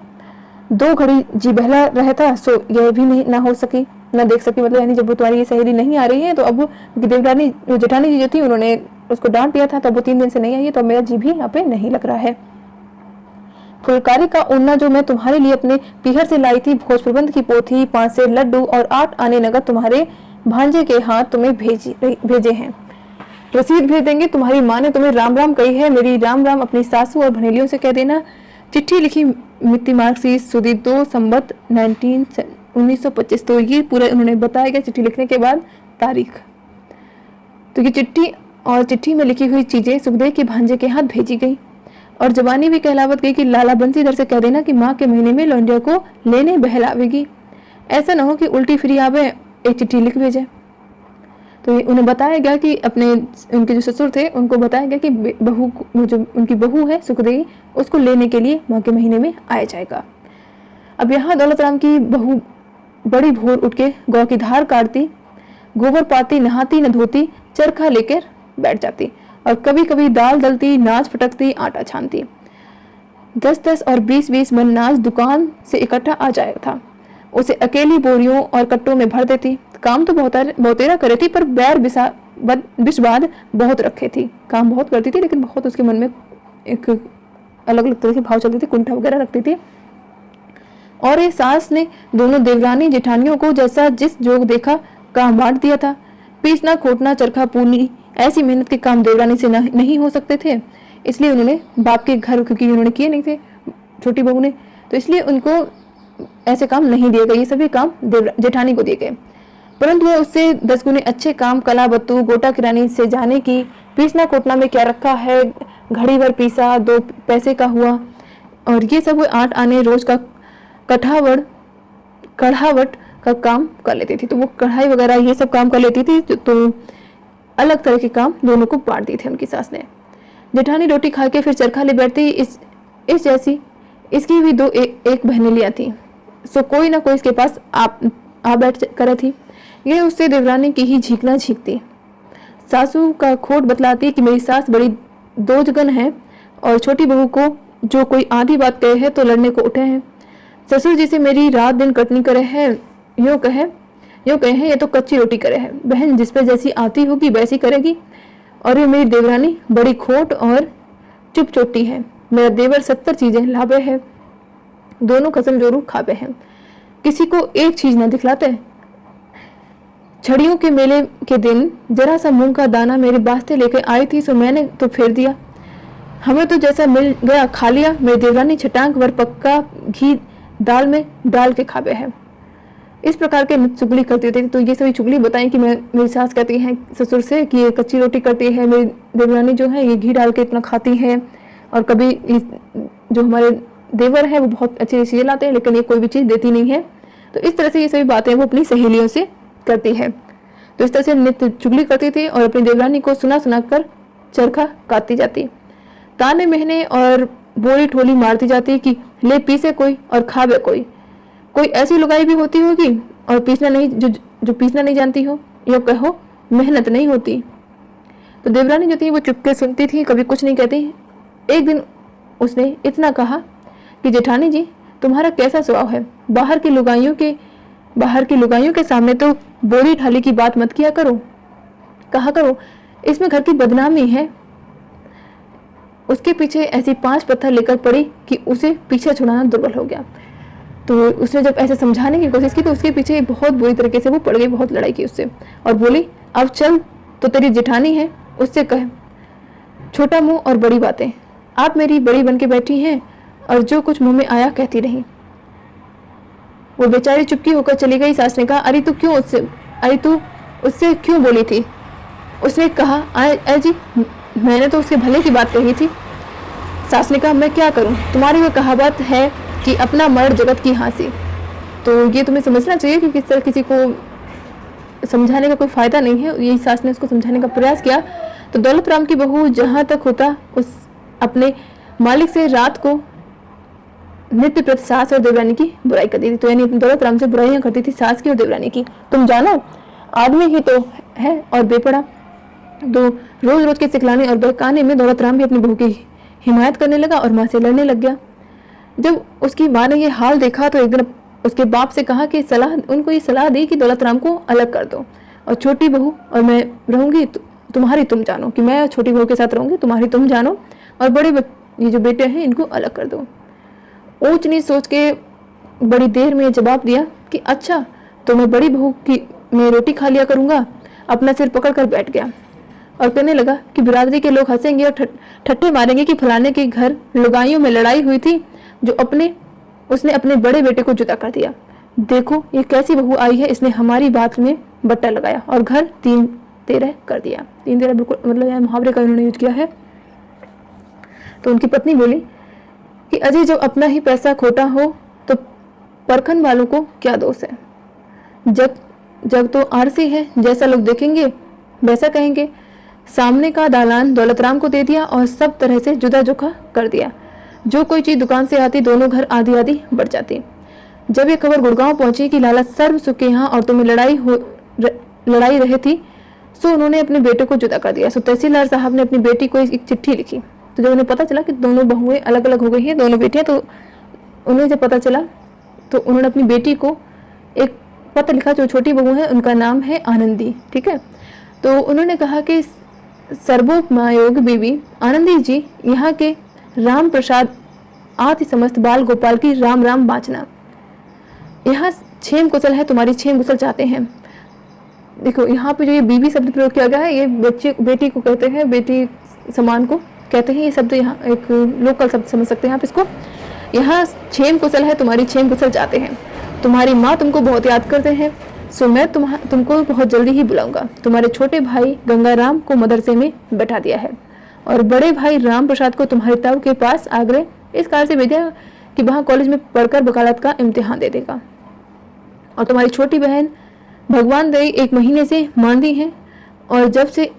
2 घड़ी जी बहला रहता, सो यह भी नहीं ना हो सकी, ना देख सकी, मतलब यानी जब वो तुम्हारी ये सहेली नहीं आ रही है तो अब देवरानी जेठानी जी जो थी उन्होंने उसको डांट दिया था, तो वो 3 दिन से नहीं आई है, तो मेरा जी भी यहाँ पे नहीं लग रहा है। फुलकारी का ओढ़ना जो मैं तुम्हारे लिए अपने पीहर से लाई थी, भोज प्रबंध की पोथी, 5 सेर लड्डू और 8 आने नगद तुम्हारे भांजे के हाथ तुम्हें भेजे हैं। रसीद भेज देंगे। तुम्हारी माँ ने तुम्हें राम राम कही है, मेरी राम राम अपनी सासू और भनेलियों से कह देना। चिट्ठी लिखी मिति मार्क्सी सुदी 2 संबत 1925। तो ये पूरा उन्होंने बताया गया चिट्ठी लिखने के बाद तारीख। तो ये चिट्ठी में लिखी हुई चीजें सुखदेव के भांजे के हाथ भेजी गई, और जबानी भी कहलावत गई कि लाला बंसीधर से कह देना कि माँ के महीने में लौंडिया को लेने बहलावेगी। ऐसा ना हो कि उल्टी फिरी आवे, एक चिट्ठी लिख भेजे। तो उन्हें बताया गया कि उनके जो ससुर थे उनको बताया गया कि जो उनकी बहू है सुखदेवी, उसको लेने के लिए माँ के महीने में आया जाएगा। अब यहाँ दौलत राम की बहू बड़ी भोर उठ के गौ की धार काटती, गोबर पाती, नहाती न धोती, चरखा लेकर बैठ जाती, और कभी कभी दाल दलती, नाच फटकती, आटा छानती। 10-10 और 20-20 मन नाच दुकान से इकट्ठा आ जाया था। उसे अकेली बोरियों और कट्टों में भर देती। काम तो बहुतेरा करे थी, पर बैर विषवाद बहुत रखे थी। काम बहुत करती थी, लेकिन बहुत उसके मन में एक अलग अलग तरह से भाव चलते थे, कुंठा वगैरह रखती थी। और ये सास ने दोनों देवरानी जेठानियों को जैसा जिस जोग देखा काम बांट दिया था। पीसना, खोटना, चरखा पूनी, ऐसी मेहनत के काम देवरानी से नहीं हो सकते थे, इसलिए उन्होंने बाप के घर, क्योंकि उन्होंने किए नहीं थे छोटी बहू ने, तो इसलिए उनको ऐसे काम नहीं दिए गए, ये सभी काम जेठानी को दिए गए। परंतु वह उससे 10 गुने अच्छे काम कला बत्तू, गोटा किरानी से जाने की, पीसना कोटना में क्या रखा है, घड़ी भर पीसा 2 पैसे का हुआ, और ये सब 8 आने रोज का कढ़ावट का काम कर लेती थी। तो वो कढ़ाई वगैरह ये सब काम कर लेती थी। तो अलग तरह के काम दोनों को बांट दिए थे उनकी सास ने। जेठानी रोटी खा के फिर चरखा ले बैठती। इस जैसी इसकी भी दो एक बहनेलियाँ थी, सो कोई ना कोई इसके पास आ बैठ करे थी। ये उससे देवरानी की ही झींकना झींकती। सासू का खोट बतलाती कि मेरी सास बड़ी दोजगन है और छोटी बहू को जो कोई आधी बात कहे है तो लड़ने को उठे हैं। ससुर जी से मेरी रात दिन कटनी करे है, यूँ कहे हैं ये तो कच्ची रोटी करे है। बहन जिस पे जैसी आती होगी वैसी करेगी। और ये मेरी देवरानी बड़ी खोट और चुप चोटी है। मेरा देवर 70 चीजें लावे है, दोनों कसम जोरू खावे हैं, किसी को एक चीज न दिखलाते। छड़ियों के मेले के दिन जरा सा मूंग का दाना मेरे वास्ते लेकर आई थी, सो मैंने तो फेर दिया। हमें तो जैसा मिल गया खा लिया। मेरी देवरानी छटांग भर पक्का घी दाल में डाल के खावे है। इस प्रकार के चुगली करती थी। तो ये सभी चुगली बताई कि मेरी सास कहती है ससुर से कि ये कच्ची रोटी करती है, मेरी देवरानी जो है ये घी डाल के इतना खाती है, और कभी जो हमारे देवर है वो बहुत अच्छी चीज़ें लाते हैं लेकिन ये कोई भी चीज़ देती नहीं है। तो इस तरह से ये सभी बातें वो अपनी सहेलियों से करती है। तो इस तरह से नित्य चुगली करती थी और अपनी देवरानी को सुना सुना कर चरखा काटती जाती, ताने महीने और बोली ठोली मारती जाती कि ले पीसे कोई और खावे कोई। कोई ऐसी लुगाई भी होती होगी और पीसना नहीं, जो पीसना नहीं जानती हो, यो कहो मेहनत नहीं होती। तो देवरानी जो थी वो चुपके सुनती थी, कभी कुछ नहीं कहती। एक दिन उसने इतना कहा कि जेठानी जी तुम्हारा कैसा स्वभाव है, बाहर की लुगाइयों के सामने तो बोली ठाली की बात मत किया करो, कहा करो इसमें घर की बदनामी है। उसके पीछे ऐसी 5 पत्थर लेकर पड़ी कि उसे पीछे छुड़ाना दुर्बल हो गया। तो उसने जब ऐसे समझाने की कोशिश की तो उसके पीछे बहुत बुरी तरीके से वो पड़ गई, बहुत लड़ाई की उससे और बोली अब चल तो तेरी जेठानी है उससे कह, छोटा मुंह और बड़ी बातें, आप मेरी बड़ी बन के बैठी हैं और जो कुछ मुंह में आया कहती रही। वो बेचारी चुपकी होकर चली गई। सास ने कहा अरे तू उससे क्यों बोली थी? उसने कहा अरे जी मैंने तो उसके भले की बात कही थी। सास ने कहा मैं क्या करूं, तुम्हारी वो कहावत है कि अपना मर्द जगत की हाँसी। तो ये तुम्हें समझना चाहिए कि किस तरह किसी को समझाने का कोई फायदा नहीं है। यही सास ने उसको समझाने का प्रयास किया। तो दौलत राम की बहू जहां तक होता उस अपने मालिक से रात को नित्य प्रति सास और देवरानी की बुराई करती थी। तो यानी दौलत राम से बुराइयां करती थी सास की और देवरानी की। तुम जानो आदमी ही तो है और बेपड़ा। तो रोज रोज के सिखलाने और बहकाने में दौलत राम भी अपनी बहू की हिमायत करने लगा और माँ से लड़ने लग गया। जब उसकी माँ ने ये हाल देखा तो एक दिन उसके बाप से कहा कि उनको ये सलाह दी कि दौलत राम को अलग कर दो और छोटी बहू और मैं रहूंगी तुम्हारी तुम जानो, कि मैं छोटी बहू के साथ रहूंगी, तुम्हारी तुम जानो, और बड़े ये जो बेटे हैं इनको अलग कर दो। ऊंच नीच सोच के बड़ी देर में जवाब दिया कि अच्छा तो मैं बड़ी बहू की मैं रोटी खा लिया करूंगा। अपना सिर पकड़ कर बैठ गया और कहने लगा कि बिरादरी के लोग हंसेंगे और ठट्ठे मारेंगे कि फलाने के घर लुगाइयों में लड़ाई हुई थी जो उसने अपने बड़े बेटे को जुदा कर दिया। देखो ये कैसी बहू आई है, इसने हमारी बात में बट्टा लगाया और घर 3-13 कर दिया। 3-13 बिल्कुल मतलब यह मुहावरे का उन्होंने यूज किया है। तो उनकी पत्नी बोली कि अजय जब अपना ही पैसा खोटा हो तो परखन वालों को क्या दोष है। जग तो आरसी है, जैसा लोग देखेंगे वैसा कहेंगे। सामने का दालान दौलतराम को दे दिया और सब तरह से जुदा जुदा कर दिया। जो कोई चीज दुकान से आती दोनों घर आधी आधी बढ़ जाती। जब ये खबर गुड़गांव पहुंची कि लाला सर्व सुख के यहाँ और तुम्हें लड़ाई रही थी, सो उन्होंने अपने बेटे को जुदा कर दिया। सो तहसीलदार साहब ने अपनी बेटी को एक चिट्ठी लिखी। तो जब उन्हें पता चला कि दोनों बहुएं अलग अलग हो गई हैं, दोनों बेटियां, तो उन्हें जब पता चला तो उन्होंने अपनी बेटी को एक पत्र लिखा। जो छोटी बहू है उनका नाम है आनंदी, ठीक है। तो उन्होंने कहा कि सर्वोपमायोग बीबी आनंदी जी, यहाँ के राम प्रसाद आदि समस्त बाल गोपाल की राम राम बाँचना। यहाँ क्षेम कुशल है, तुम्हारी क्षेम कुशल चाहते हैं। देखो यहाँ पे जो ये बीबी शब्द प्रयोग किया गया है, ये बेटी को कहते हैं, बेटी समान को कहते हैं। ये शब्द यहाँ एक लोकल शब्द समझ सकते हैं आप इसको। यहाँ क्षेम कुशल है, तुम्हारी क्षेम कुशल चाहते हैं। तुम्हारी माँ तुमको बहुत याद करते हैं, सो मैं तुमको बहुत जल्दी ही बुलाऊंगा। तुम्हारे छोटे भाई गंगाराम को मदरसे में बैठा दिया है और बड़े भाई राम प्रसाद को तुम्हारे ताऊ के पास आगरे इस कारण से भेजा कि वहाँ कॉलेज में पढ़कर वकालत का इम्तिहान दे देगा। और तुम्हारी छोटी बहन भगवान दई 1 महीने से मांदी है और जब से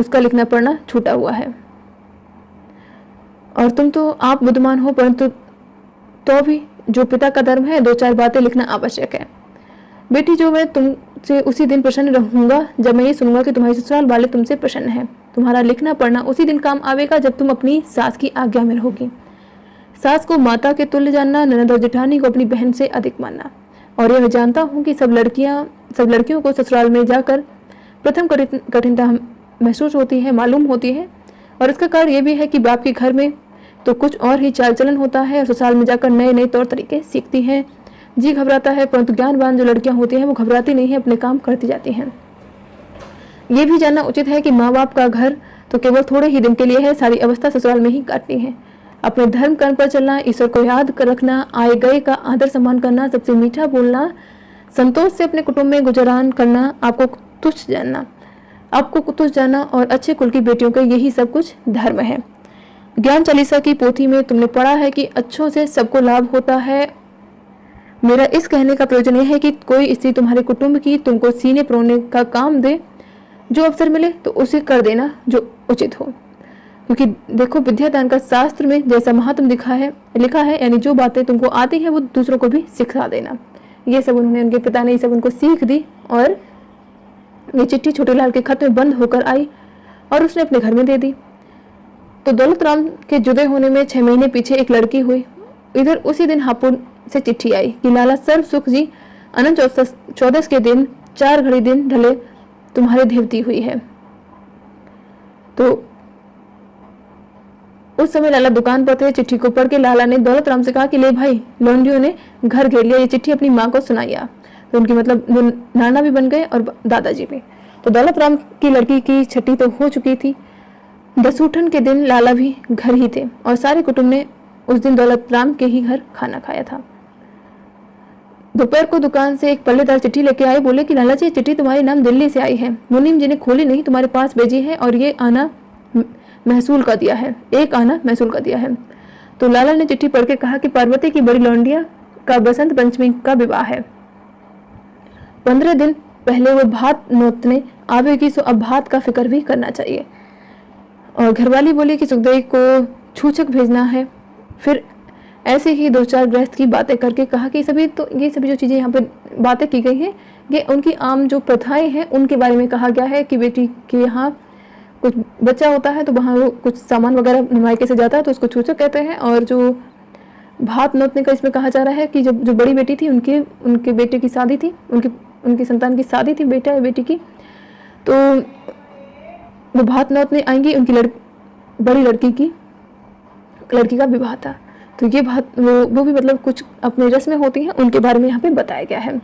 उसका लिखना पढ़ना छूटा हुआ है। और तुम तो आप बुद्धिमान हो, परंतु तो भी जो पिता का धर्म है 2-4 बातें लिखना आवश्यक है। बेटी, जो मैं तुमसे उसी दिन प्रसन्न रहूंगा जब मैं ये सुनूंगा कि तुम्हारे ससुराल वाले तुमसे प्रसन्न हैं। तुम्हारा लिखना पढ़ना उसी दिन काम आवेगा जब तुम अपनी सास की आज्ञा में रहोगी। सास को माता के तुल्य जानना, ननद और जेठानी को अपनी बहन से अधिक मानना। और यह जानता हूँ कि सब लड़कियों को ससुराल में जाकर प्रथम कठिनता महसूस होती है, मालूम होती है। और इसका कारण यह भी है कि बाप के घर में तो कुछ और ही चाल चलन होता है और ससुराल में जाकर नए नए तौर तरीके सीखती हैं। जी घबराता है, परंतु ज्ञानवान जो लड़कियां होती हैं वो घबराती नहीं है, अपने काम करती जाती हैं। ये भी जानना उचित है कि माँ बाप का घर तो केवल थोड़े ही दिन के लिए है, सारी अवस्था ससुराल में ही काटनी है। अपने धर्म कर्म पर चलना, ईश्वर को याद कर रखना, आए गए का आदर सम्मान करना, सबसे मीठा बोलना, संतोष से अपने कुटुंब में गुजरान करना, आपको तुच्छ जानना और अच्छे कुल की बेटियों का यही सब कुछ धर्म है। ज्ञान चालीसा की पोथी में तुमने पढ़ा है कि अच्छों से सबको लाभ होता है। मेरा इस कहने का प्रयोजन यह है कि कोई स्त्री तुम्हारे कुटुंब की तुमको सीने परोने का काम दे, जो अवसर मिले तो उसे कर देना जो उचित हो। क्योंकि देखो, विद्यादान का शास्त्र में जैसा महात्म लिखा है, यानी जो बातें तुमको आती है वो दूसरों को भी सिखा देना। ये सब उनके पिता ने ये सब उनको सीख दी। और ये चिट्ठी छोटेलाल के खत में बंद होकर आई और उसने अपने घर में दे दी। तो दौलत राम के जुदे होने में 6 महीने पीछे एक लड़की हुई। इधर उसी दिन हापुड़ से चिट्ठी आई कि लाला सर्व सुख जी अनंत चौदस के दिन 4 घड़ी दिन ढले तुम्हारे देवती हुई है। तो उस समय लाला दुकान पर थे। चिट्ठी को पढ़ के लाला ने दौलत राम से कहा कि ले भाई, लौंडियों ने घर घेर लिया, ये चिट्ठी अपनी माँ को सुनाइया। तो उनकी मतलब वो नाना भी बन गए और दादाजी भी। तो दौलत राम की लड़की की छठी तो हो चुकी थी। दसूठन के दिन लाला भी घर ही थे और सारे कुटुंब ने उस दिन दौलत राम के ही घर खाना खाया था। दोपहर को दुकान से एक पल्लेदार चिट्ठी लेके आए। बोले कि लाला जी, चिट्ठी तुम्हारे नाम दिल्ली से आई है। मुनीम जी ने खोली नहीं, तुम्हारे पास भेजी है और ये आना महसूल का दिया है, एक आना महसूल का दिया है। तो लाला ने चिट्ठी पढ़ के कहा कि पार्वती की बड़ी लौंडिया का बसंत पंचमी का विवाह है। 15 दिन पहले वो भात नोतने आवेगी, सो अब भात का फिक्र भी करना चाहिए। और घरवाली बोली कि सुखदेव को छूछक भेजना है। फिर ऐसे ही 2-4 गृहस्थ की बातें करके कहा कि ये सभी जो चीज़ें यहाँ पे बातें की गई हैं, ये उनकी आम जो प्रथाएं हैं उनके बारे में कहा गया है कि बेटी के यहाँ कुछ बच्चा होता है तो वहाँ वो कुछ सामान वगैरह मायके से जाता है तो उसको छूछक कहते हैं। और जो भात नोतने का इसमें कहा जा रहा है कि जब जो बड़ी बेटी थी उनके बेटे की शादी थी, उनकी संतान की शादी थी, बेटा या बेटी की, तो वो भात नोतने आएंगी, उनकी बड़ी लड़की का विवाह था। तो ये बात वो भी मतलब कुछ अपने रस्में होती हैं, उनके बारे में यहाँ पे बताया गया है।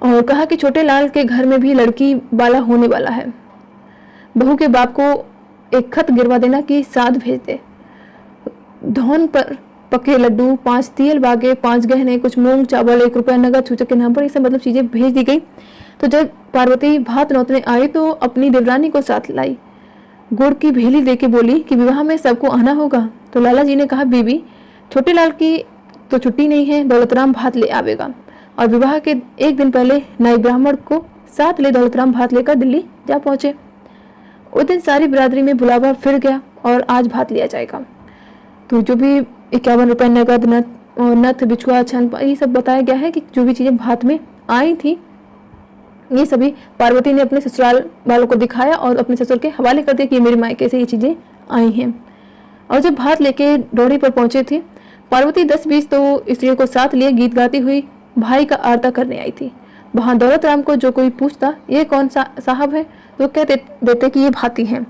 और कहा कि छोटे लाल के घर में भी लड़की वाला होने वाला है। बहू के बाप को एक खत गिरवा देना कि साध भेज दे। धौन पर पके लड्डू, 5 तियल बागे, 5 गहने, कुछ मूंग चावल, 1 रुपया नगद छूचक के नाम पर, ये सब मतलब चीजें भेज दी गई। तो जब पार्वती भात नौतने आई तो अपनी देवरानी को साथ लाई, गुड़ की भेली देके बोली कि विवाह में सबको आना होगा। तो लाला जी ने कहा, बीबी, छोटे लाल की तो छुट्टी नहीं है, दौलतराम भात ले आवेगा। और विवाह के 1 दिन पहले नाई ब्राह्मण को साथ ले दौलतराम भात लेकर दिल्ली जा पहुंचे। उस दिन सारी बिरादरी में बुलावा फिर गया और आज भात लिया जाएगा। तो जो भी 51 रुपये नगद, नथ, बिछुआ, छन, ये सब बताया गया है कि जो भी चीजें भात में आई थी ये सभी पार्वती ने अपने ससुराल वालों को दिखाया और अपने ससुर के हवाले कर दिया कि मेरे मायके से ये चीजें आई हैं। और जब भात लेके डोरी पर पहुंचे थे, पार्वती 10-20 तो स्त्रियों को साथ लिए गीत गाती हुई भाई का आरता करने आई थी। वहां दौलत राम को जो कोई पूछता ये कौन सा साहब है, तो कह देते कि ये भाती हैं।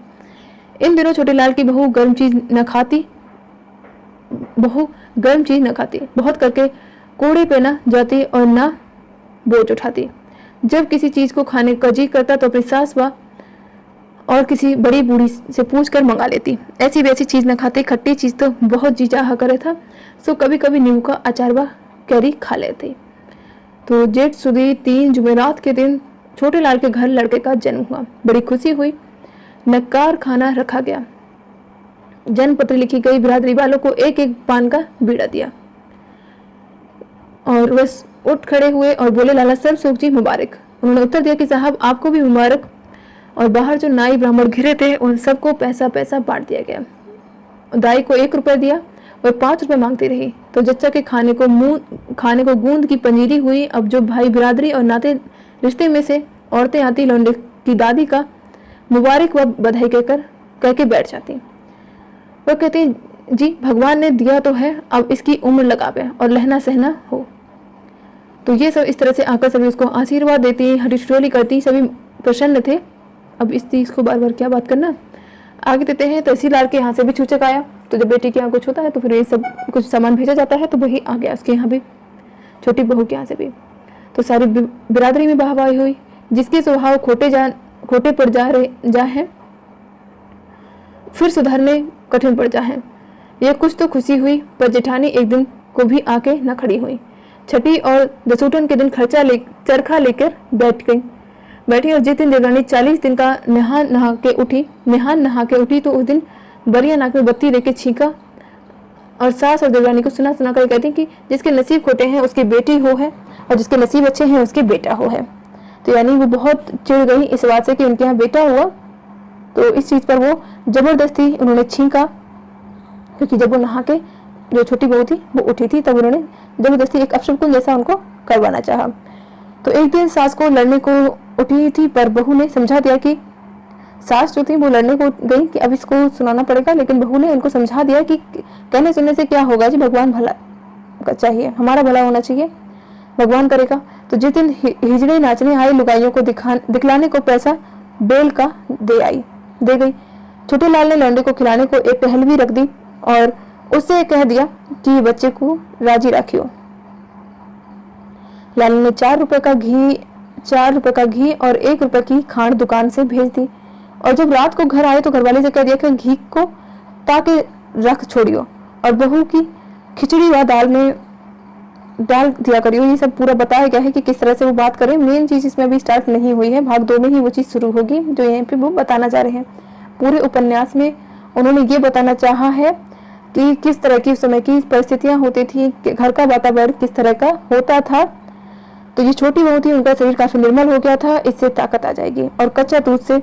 इन दिनों छोटे लाल की बहू गर्म चीज न खाती, बहुत करके कोड़े पे न जाती और न बोझ उठाती। जब किसी चीज को खाने का जी करता तो अपनी सास व और किसी बड़ी बूढ़ी से पूछकर मंगा लेती। ऐसी वैसी चीज न खाते, खट्टी चीज तो बहुत जी चाह करे था, सो कभी कभी नींबू का अचार व कैरी खा लेते। तो जेठ सुदी 3 जुमेरात के दिन छोटे लाल के घर लड़के का जन्म हुआ। बड़ी खुशी हुई। नक्कार खाना रखा गया, जन्म पत्र लिखी गई, बिरादरी वालों को 1-1 पान का बीड़ा दिया और वह उठ खड़े हुए और बोले, लाला सर सुख जी मुबारक। उन्होंने उत्तर दिया कि साहब आपको भी मुबारक। और बाहर जो नाई ब्राह्मण घिरे थे उन सबको पैसा पैसा बांट दिया गया। दाई को 1 रुपया दिया और 5 रुपये मांगती रही। तो जच्चा के खाने को गूंद की पंजीरी हुई। अब जो भाई बिरादरी और नाते रिश्ते में से औरतें आती, लौंडे की दादी का मुबारक व बधाई कह के बैठ जाती। वह कहती, जी भगवान ने दिया तो है, अब इसकी उम्र लगावे और लहना सहना हो। तो ये सब इस तरह से आकर सभी उसको आशीर्वाद देती, हरिष्टोली करती, सभी प्रसन्न थे। अब इस चीज को बार बार क्या बात करना, आगे देते हैं। तहसीलदार के यहाँ से भी छूचक आया। तो जब बेटी के यहाँ कुछ होता है तो फिर ये सब कुछ सामान भेजा जाता है, तो वही आ गया उसके यहाँ भी, छोटी बहू के यहाँ से भी। तो सारी बिरादरी में वाहवाही हुई। जिसके स्वभाव खोटे पड़ जा है फिर सुधारने कठिन पड़ जा है। यह कुछ तो खुशी हुई, पर जेठानी एक दिन को भी आके न खड़ी हुई। छठी और दसूटन के दिन चरखा लेकर बैठी और जिस दिन देवरानी 40 दिन का नहा नहा के उठी तो उस दिन बरिया नाक में बत्ती देके छींका और सास और देवरानी को सुना कर कहती कि जिसके नसीब खोटे हैं उसकी बेटी हो है और जिसके नसीब अच्छे हैं उसके बेटा हो है। तो यानी वो बहुत चिढ़ गई इस बात से कि उनके यहाँ बेटा हुआ। तो इस चीज पर वो जबरदस्ती उन्होंने छींका, क्योंकि जब वो नहा के जो छोटी बहू थी वो उठी थी तब उन्होंने जबरदस्ती एक अपशकुन जैसा उनको करवाना चाहा। तो एक दिन सास को लड़ने को उठी थी, पर बहू ने समझा दिया कि सास जो थी वो लड़ने को गई कि अब इसको सुनाना पड़ेगा, लेकिन बहू ने उनको समझा दिया कि कहने सुनने से क्या होगा जी, भगवान भला चाहिए, हमारा भला होना चाहिए, भगवान करेगा। तो जिस दिन हिजड़े नाचने आई लुगाइयों को दिखलाने को पैसा बेल का दे गई। छोटे लाल ने लौंडे को खिलाने को एक टहल भी रख दी और उससे कह दिया कि बच्चे को राजी रखियो। लाल ने 4 रुपए का घी और 1 रुपए की खांड दुकान से भेज दी। और जब रात को घर आए तो घरवाले से कह दिया कि घी को ताके रख छोड़ियो और बहू की खिचड़ी व दाल में डाल दिया करियो। ये सब पूरा बताया गया है कि किस तरह से वो बात करें। मेन चीज इसमें अभी स्टार्ट नहीं हुई है, भाग 2 में ही वो चीज शुरू होगी जो यहाँ पे वो बताना चाह रहे हैं। पूरे उपन्यास में उन्होंने ये बताना चाहा है कि किस तरह की उस समय की परिस्थितियां होती थी, घर का वातावरण किस तरह का होता था। तो ये छोटी बहू थी, उनका शरीर काफी निर्मल हो गया था, इससे ताकत आ जाएगी और कच्चा दूध से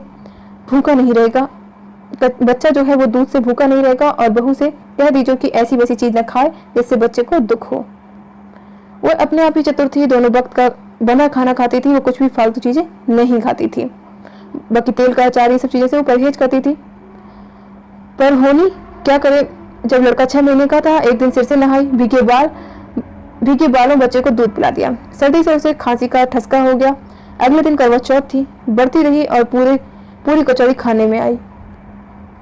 भूखा नहीं रहेगा। बच्चा जो है वो दूध से भूखा नहीं रहेगा। और बहू से कह दीजिए कि ऐसी वैसी चीज न खाए जिससे बच्चे को दुख हो। वो अपने आप ही चतुर थी, दोनों वक्त का बना खाना खाती थी, वो कुछ भी फालतू चीजें नहीं खाती थी। बाकी तेल का अचार ये सब चीजें से वो परहेज करती थी। पर होनी क्या करे, जब लड़का 6 महीने का था एक दिन सिर से नहाई, भीगे बालों बच्चे को दूध पिला दिया। सर्दी से उसे खांसी का ठसका हो गया। अगले दिन करवा चौथ थी, बढ़ती रही और पूरी कचौड़ी खाने में आई।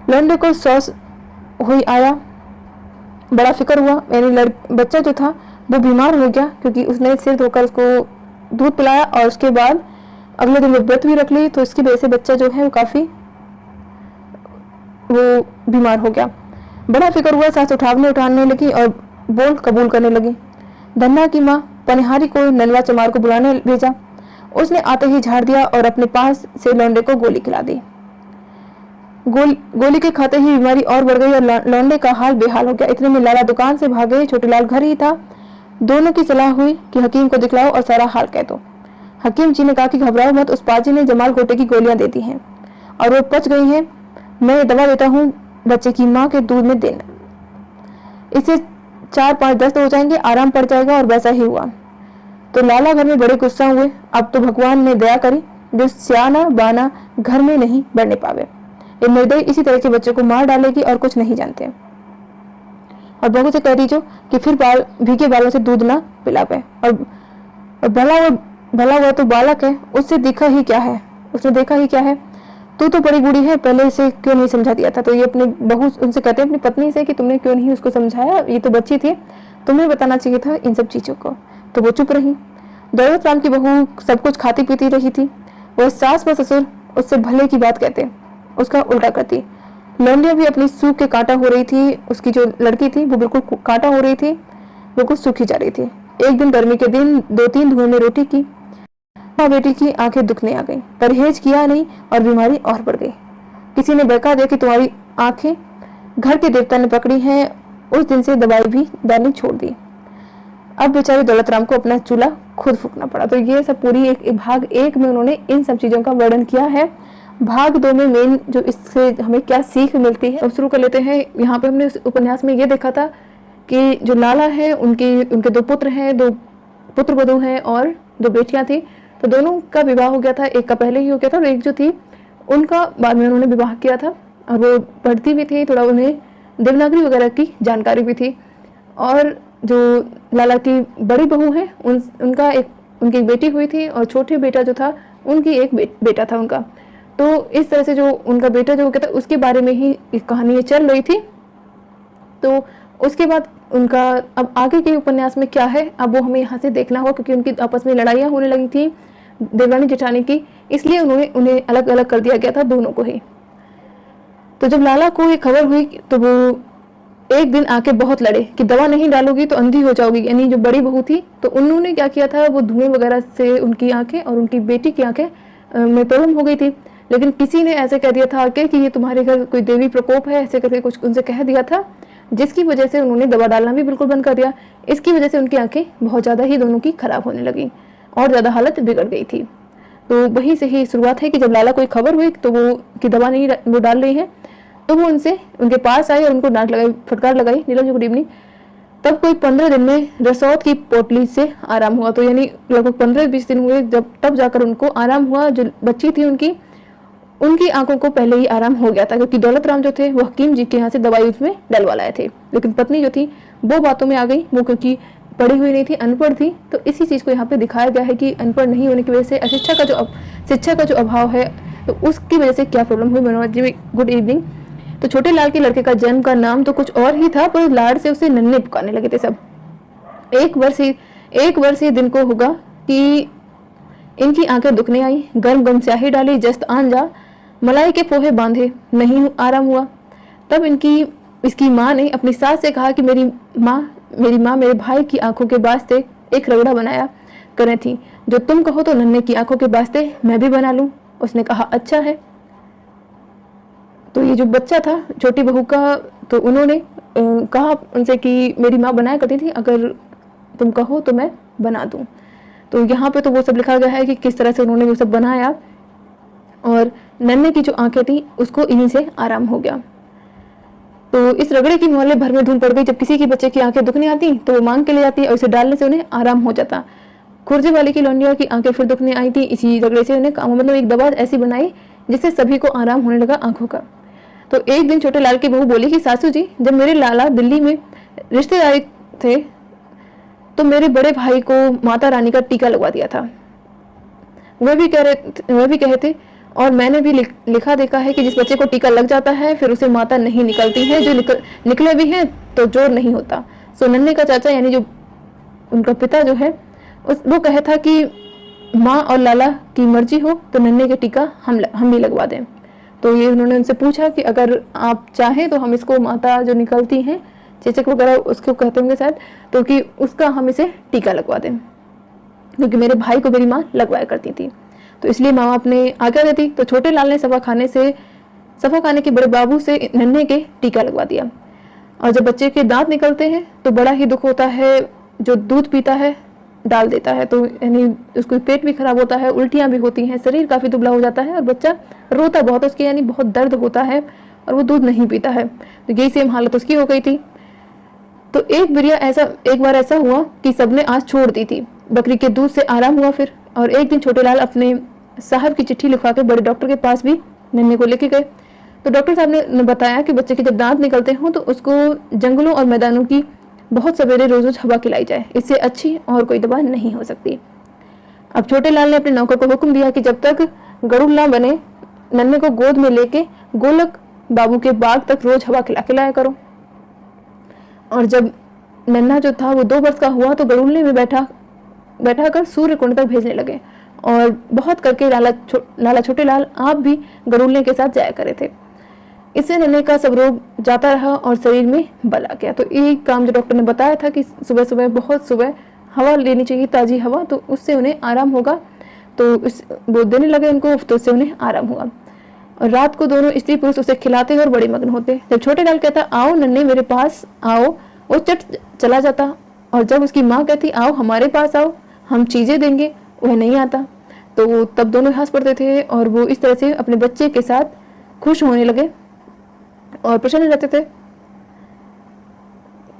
लौंडे को सॉस हुई आया, बड़ा फिक्र हुआ। यानी बच्चा जो था वो बीमार हो गया क्योंकि उसने सिर धोकर उसको दूध पिलाया और उसके बाद अगले दिन व्रत भी रख ली, तो इसकी वजह से बच्चा जो है वो काफी बीमार हो गया। बड़ा फिक्र हुआ। सास उठाने लगी और बोल कबूल करने लगी। धन्ना की माँ पनिहारी को ननवा चमार को बुलाने भेजा। उसने आते ही झाड़ दिया और अपने पास से लौंडे को गोली खिला दी। गोली के खाते ही बीमारी और बढ़ गई और लौंडे का हाल बेहाल हो गया। इतने में लाला दुकान से भागे, छोटे लाल घर ही था। दोनों की सलाह हुई कि हकीम को दिखलाओ और सारा हाल कह दो। हकीम जी ने कहा कि घबराओ मत, उस पाजी ने जमाल घोटे की गोलियां दे दी हैं और वो पच गई हैं। मैं ये दवा देता हूँ, बच्चे की माँ के दूध में देना, इससे 4, 5, 10 हो जाएंगे, आराम पड़ जाएगा। और वैसा ही हुआ। तो लाला घर में बड़े गुस्सा हुए। अब तो भगवान ने दया करी, जो सियाना बाना घर में नहीं बढ़ने पावे। ये निर्दयी इसी तरह के बच्चे को मार डालेगी और कुछ नहीं जानते। और बहू से कह दीजिए कि फिर भीगे बालों से दूध ना पिलावे। और भला हुआ तो बालक है, उससे देखा ही क्या है, तू तो बड़ी बूढ़ी है, पहले से क्यों नहीं समझा दिया था। तो ये अपनी बहू उनसे कहते हैं अपनी पत्नी से कि तुमने क्यों नहीं उसको समझाया, ये तो बच्ची थी, तुम्हें बताना चाहिए था इन सब चीजों को। तो वो चुप रही। दौलत राम की बहू सब कुछ खाती पीती रही थी। वह सास व ससुर उससे भले की बात कहते, उसका उल्टा करती। लौंडिया भी अपनी सूख के कांटा हो रही थी। उसकी जो लड़की थी वो बिल्कुल कांटा हो रही थी, बिल्कुल सूखी जा रही थी। एक दिन गर्मी के दिन 2-3 धुएं में रोटी की, बेटी की आंखें दुखने आ गई। परहेज किया नहीं और बीमारी और बढ़ गई। किसी ने बहका दिया कि तुम्हारी आंखें घर के देवता ने पकड़ी हैं। उस दिन से दवाई भी डालनी छोड़ दी। अब बेचारे दौलत राम को अपना चूल्हा खुद फूकना पड़ा। तो ये सब पूरी भाग 1 में उन्होंने इन सब चीजों का वर्णन किया है भाग 2 में मेन जो इससे हमें क्या सीख मिलती है अब शुरू कर लेते हैं। यहाँ पे हमने उस उपन्यास में ये देखा था कि जो लाला है उनके 2 पुत्र हैं, 2 पुत्र वधू हैं और 2 बेटियां थी। तो दोनों का विवाह हो गया था, एक का पहले ही हो गया था और एक जो थी उनका बाद में उन्होंने विवाह किया था। और वो पढ़ती भी थी, थोड़ा उन्हें देवनागरी वगैरह की जानकारी भी थी। और जो लाला की बड़ी बहू है उनकी एक बेटी हुई थी और छोटे बेटा जो था उनकी एक बेटा था उनका। तो इस तरह से जो उनका बेटा जो हो गया था उसके बारे में ही एक कहानी ये चल रही थी। तो उसके बाद उनका अब आगे के उपन्यास में क्या है अब वो हमें यहाँ से देखना होगा, क्योंकि उनकी आपस में लड़ाइयाँ होने लगी थी देवरानी जेठानी की, इसलिए उन्हें अलग अलग कर दिया गया था दोनों को ही। तो जब लाला को ये खबर हुई तो वो एक दिन आके बहुत लड़े कि दवा नहीं डालोगी तो अंधी हो जाओगी। यानी जो बड़ी बहू थी तो उन्होंने क्या किया था, वो धुएं वगैरह से उनकी आंखें और उनकी बेटी की आंखें में प्रॉब्लम हो गई थी। लेकिन किसी ने ऐसे कह दिया था आके कि ये तुम्हारे घर कोई देवी प्रकोप है, ऐसे करके कुछ उनसे कह दिया था, जिसकी वजह से उन्होंने दवा डालना भी बिल्कुल बंद कर दिया। इसकी वजह से उनकी आंखें बहुत ज़्यादा ही दोनों की खराब होने लगी और ज़्यादा हालत बिगड़ गई थी। तो वहीं से ही शुरुआत है कि जब लाला को खबर हुई तो वो कि दवा नहीं वो डाल रही है, तो वो उनके पास आई और उनको डांट लगाई, फटकार लगाई, नीलम जी गुड इवनिंग। तब कोई 15 दिन में रसौत की पोटली से आराम हुआ। तो यानी लगभग 15-20 दिन हुए तब जाकर उनको आराम हुआ। जो बच्ची थी उनकी आंखों को पहले ही आराम हो गया था, क्योंकि दौलत राम जो थे वो हकीम जी के यहाँ से दवाई उसमें डलवा लाए थे। लेकिन पत्नी जो थी वो बातों में आ गई, वो क्योंकि पढ़ी हुई नहीं थी, अनपढ़ थी। तो इसी चीज़ को यहाँ पे दिखाया गया है कि अनपढ़ नहीं होने की वजह से शिक्षा का जो अभाव है तो उसकी वजह से क्या प्रॉब्लम हुई। Manoj ji good evening. तो छोटे लाल के लड़के का जन्म का नाम तो कुछ और ही था, पर लाड़ से उसे नन्हे पुकारने लगे थे सब। एक वर्ष ही दिन को होगा कि इनकी आंखें दुखने आई, गर्म गर्म स्याही डाली, जस्त आन जा, मलाई के पोहे बांधे, नहीं आराम हुआ। तब इसकी माँ ने अपनी सास से कहा कि मेरी माँ मेरे भाई की आंखों के वास्ते एक रगड़ा बनाया करे थी, जो तुम कहो तो नन्हे की आंखों के वास्ते मैं भी बना लूं। उसने कहा अच्छा है। तो ये जो बच्चा था छोटी बहू का, तो उन्होंने कहा उनसे कि मेरी माँ बनाया करती थी, अगर तुम कहो तो मैं बना दूं। तो यहाँ पे तो वो सब लिखा गया है कि किस तरह से उन्होंने वो सब बनाया और नन्हे की जो आंखें थी उसको इन्हीं से आराम हो गया। तो इस रगड़े की मोहल्ले भर में धूम पड़ गई। जब किसी की बच्चे की आंखें दुखने आती तो वो मांग के ले जाती और इसे डालने से उन्हें आराम हो जाता। खुर्जे वाली की लौंडिया की आंखें फिर दुखने आई थी, इसी रगड़े से उन्हें मतलब एक दवा ऐसी बनाई जिससे सभी को आराम होने लगा आंखों का। तो एक दिन छोटे लाल की बहू बोली कि सासू जी, जब मेरे लाला दिल्ली में रिश्तेदारी थे तो मेरे बड़े भाई को माता रानी का टीका लगवा दिया था। वह भी कहे थे और मैंने भी लिखा देखा है कि जिस बच्चे को टीका लग जाता है फिर उसे माता नहीं निकलती है, जो निकले भी हैं तो जोर नहीं होता। सो नन्हे का चाचा यानी जो उनका पिता जो है वो कहे था कि माँ और लाला की मर्जी हो तो नन्हे के टीका हम भी लगवा दें। तो ये उन्होंने उनसे पूछा कि अगर आप चाहें तो हम इसको माता जो निकलती हैं चेचक वगैरह उसको कहते होंगे शायद, तो कि उसका हम इसे टीका लगवा दें, क्योंकि मेरे भाई को मेरी माँ लगवाया करती थी। तो इसलिए माँ अपने आज्ञा देती। तो छोटे लाल ने सफा खाने के बड़े बाबू से नन्हे के टीका लगवा दिया। और जब बच्चे के दांत निकलते हैं तो बड़ा ही दुख होता है। जो दूध पीता है डाल देता है, तो यानी उसको पेट भी खराब होता है, उल्टियाँ भी होती हैं, शरीर काफ़ी दुबला हो जाता है और बच्चा रोता बहुत, उसकी यानी बहुत दर्द होता है और वो दूध नहीं पीता है। तो यही सेम हालत उसकी हो गई थी। तो एक बार ऐसा हुआ कि सबने आस छोड़ दी थी, बकरी के दूध से आराम हुआ फिर। और एक दिन छोटे लाल अपने साहब की चिट्ठी लिखवा के बड़े डॉक्टर के पास भी नन्हे को लेके गए। तो डॉक्टर साहब ने बताया कि बच्चे के जब दांत निकलते हों तो उसको जंगलों और मैदानों की बहुत सवेरे रोज रोज हवा खिलाई जाए, इससे अच्छी और कोई दवा नहीं हो सकती। अब छोटे लाल ने अपने नौकर को हुक्म दिया कि जब तक गरुड़ ना बने नन्हे को गोद में लेके गोलक बाबू के बाग तक रोज हवा खिला के लाया करो। और जब नन्हा जो था वो 2 वर्ष का हुआ तो गरुड़ने में बैठा कर सूर्य कुंड तक भेजने लगे और बहुत करके लाला छोटे लाल आप भी गरुड़ने के साथ जाया करे थे। इससे नन्हे का सब रोग जाता रहा और शरीर में बल आ गया। तो एक काम जो डॉक्टर ने बताया था कि बहुत सुबह हवा लेनी चाहिए, ताज़ी हवा, तो उससे उन्हें आराम होगा। तो वो देने लगे उनको, तो उससे उन्हें आराम हुआ। और रात को दोनों स्त्री पुरुष उसे खिलाते और बड़े मग्न होते। जब छोटे लाल कहता आओ नन्हे मेरे पास आओ, वो चट चला जाता। और जब उसकी माँ कहती आओ हमारे पास आओ हम चीज़ें देंगे, वह नहीं आता। तो तब दोनों हंस पड़ते थे और वो इस तरह से अपने बच्चे के साथ खुश होने लगे और प्रसन्न रहते थे।